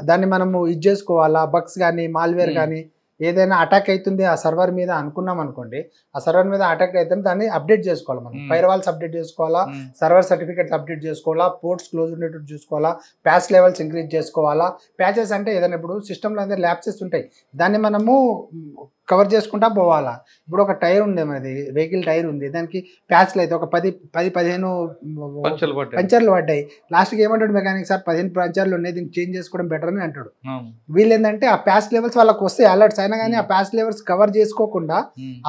దాన్ని మనము ఇది చేసుకోవాలా. బగ్స్ కానీ మాల్వేర్ కానీ ఏదైనా అటాక్ అవుతుంది ఆ సర్వర్ మీద అనుకున్నాం అనుకోండి, ఆ సర్వర్ మీద అటాక్ అవుతుంది, దాన్ని అప్డేట్ చేసుకోవాలి మనం. ఫైర్ వాల్స్ అప్డేట్ చేసుకోవాలా, సర్వర్ సర్టిఫికేట్స్ అప్డేట్ చేసుకోవాలా, పోర్ట్స్ క్లోజ్ ఉండేటట్టు చూసుకోవాలా, ప్యాచ్ లెవెల్స్ ఇంక్రీజ్ చేసుకోవాలా. ప్యాచెస్ అంటే ఏదైనా ఇప్పుడు సిస్టంలో అందరూ ల్యాప్సెస్ ఉంటాయి, దాన్ని మనము కవర్ చేసుకుంటా పోవాలా. ఇప్పుడు ఒక టైర్ ఉంది, మనది వెహికల్ టైర్ ఉంది, దానికి ప్యాచ్లు అయితే ఒక 10-15 పంచర్లు పడ్డాయి. లాస్ట్కి ఏమంటాడు మెకానిక్, సార్ 15 పంచర్లు ఉన్నాయి, దీన్ని చేంజ్ చేసుకోవడం బెటర్ అని అంటాడు. వీళ్ళు ఏంటంటే ఆ ప్యాచ్ లెవెల్స్ వాళ్ళకి వస్తే అలర్ట్స్ అయినా కానీ ఆ ప్యాచ్ లెవెల్స్ కవర్ చేసుకోకుండా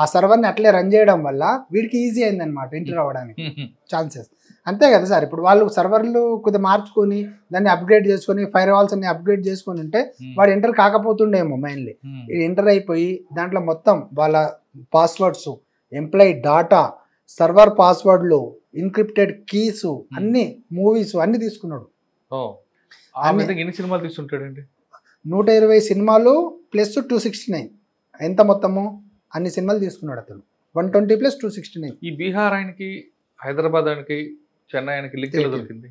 ఆ సర్వర్ని అట్లే రన్ చేయడం వల్ల వీడికి ఈజీ అయింది అనమాట ఎంటర్ అవ్వడానికి ఛాన్సెస్. అంతే కదా సార్, ఇప్పుడు వాళ్ళు సర్వర్లు కొద్దిగా మార్చుకొని దాన్ని అప్గ్రేడ్ చేసుకొని ఫైర్ వాల్స్ అన్ని అప్గ్రేడ్ చేసుకొని ఉంటే వాడు ఎంటర్ కాకపోతుండేమో. మైన్లీ ఎంటర్ అయిపోయి దాంట్లో మొత్తం వాళ్ళ పాస్వర్డ్స్, ఎంప్లాయీ డాటా, సర్వర్ పాస్వర్డ్లు, ఇన్క్రిప్టెడ్ కీస్, అన్ని మూవీస్ అన్ని తీసుకున్నాడు. 120 సినిమాలు ప్లస్ 269, ఎంత మొత్తము అన్ని సినిమాలు తీసుకున్నాడు అతను. 120 + 269. ఈ బీహార్ ఆయనకి, హైదరాబాద్ ఆయనకి, చెన్నై ఆయనకి లింక్ ఎలా దొరికింది?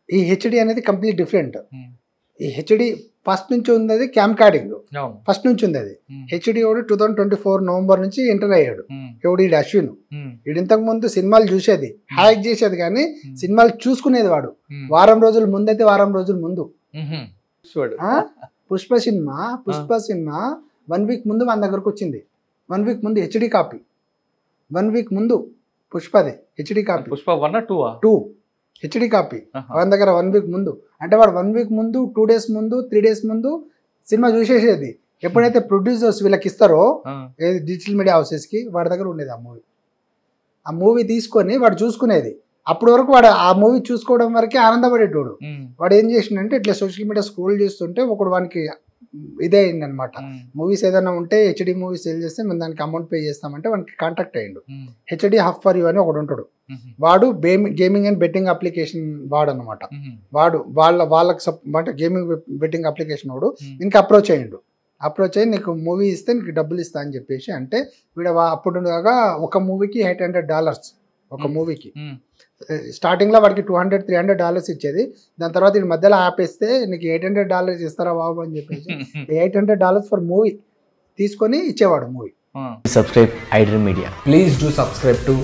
ఈ హెచ్డి అనేది కంప్లీట్ డిఫరెంట్. ఈ హెచ్డి ఫస్ట్ నుంచి ఉంది, అది క్యామ్ కార్డింగ్ ఫస్ట్ నుంచి ఉంది. అది హెచ్డి 2024 నవంబర్ నుంచి ఎంటర్ అయ్యాడు. ఎవడు ఈడు అశ్విన్, వీడు ఇంతకు ముందు సినిమాలు చూసేది, హ్యాక్ చేసేది కానీ సినిమాలు చూసుకునేది వాడు. వారం రోజుల ముందైతే వారం రోజుల ముందు పుష్ప సినిమా 1 వీక్ ముందు మన దగ్గరకు వచ్చింది. 1 వీక్ ముందు హెచ్డి కాపీ, 1 వీక్ ముందు పుష్పది HD copy. Pushpa 1 or 2 HD copy మన దగ్గర 1 వీక్ ముందు. అంటే వాడు 1 వీక్ ముందు, 2 days ముందు, 3 days ముందు సినిమా చూసేసేది. ఎప్పుడైతే ప్రొడ్యూసర్స్ వీళ్ళకి ఇస్తారో డిజిటల్ మీడియా హౌసెస్కి, వాడి దగ్గర ఉండేది ఆ మూవీ తీసుకొని వాడు చూసుకునేది. అప్పటి వరకు వాడు ఆ మూవీ చూసుకోవడం వరకే ఆనందపడేటోడు. వాడు ఏం చేసిండంటే ఇట్లా సోషల్ మీడియా స్క్రోల్ చేస్తుంటే ఒకడు వానికి ఇదే అయింది అనమాట. మూవీస్ ఏదైనా ఉంటే హెచ్డి మూవీస్ సేల్ చేస్తే మేము దానికి అమౌంట్ పే చేస్తామంటే వానికి కాంటాక్ట్ అయ్యిండు. హెచ్డి హబ్ ఫర్ యూ అని ఒకడు ఉంటాడు, వాడు గేమింగ్ అండ్ బెట్టింగ్ అప్లికేషన్ వాడు అనమాట. వాడు వాళ్ళకి అంటే గేమింగ్ బెట్టింగ్ అప్లికేషన్ వాడు ఇంకా అప్రోచ్ అయ్యి నీకు మూవీ ఇస్తే నీకు డబ్బులు ఇస్తా అని చెప్పేసి అంటే వీడు అప్పుడు కాగా ఒక మూవీకి $800 ఒక మూవీకి. స్టార్టింగ్లో వాడికి $200-300 ఇచ్చేది. దాని తర్వాత ఈ మధ్యలో ఆపేస్తే నీకు $800 ఇస్తారా బాబు అని చెప్పేసి $800 ఫర్ మూవీ తీసుకొని ఇచ్చేవాడు movie. Subscribe iDream Media. Please do subscribe to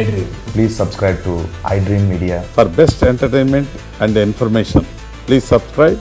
iDream. Please subscribe to iDream Media. For best entertainment and information, please subscribe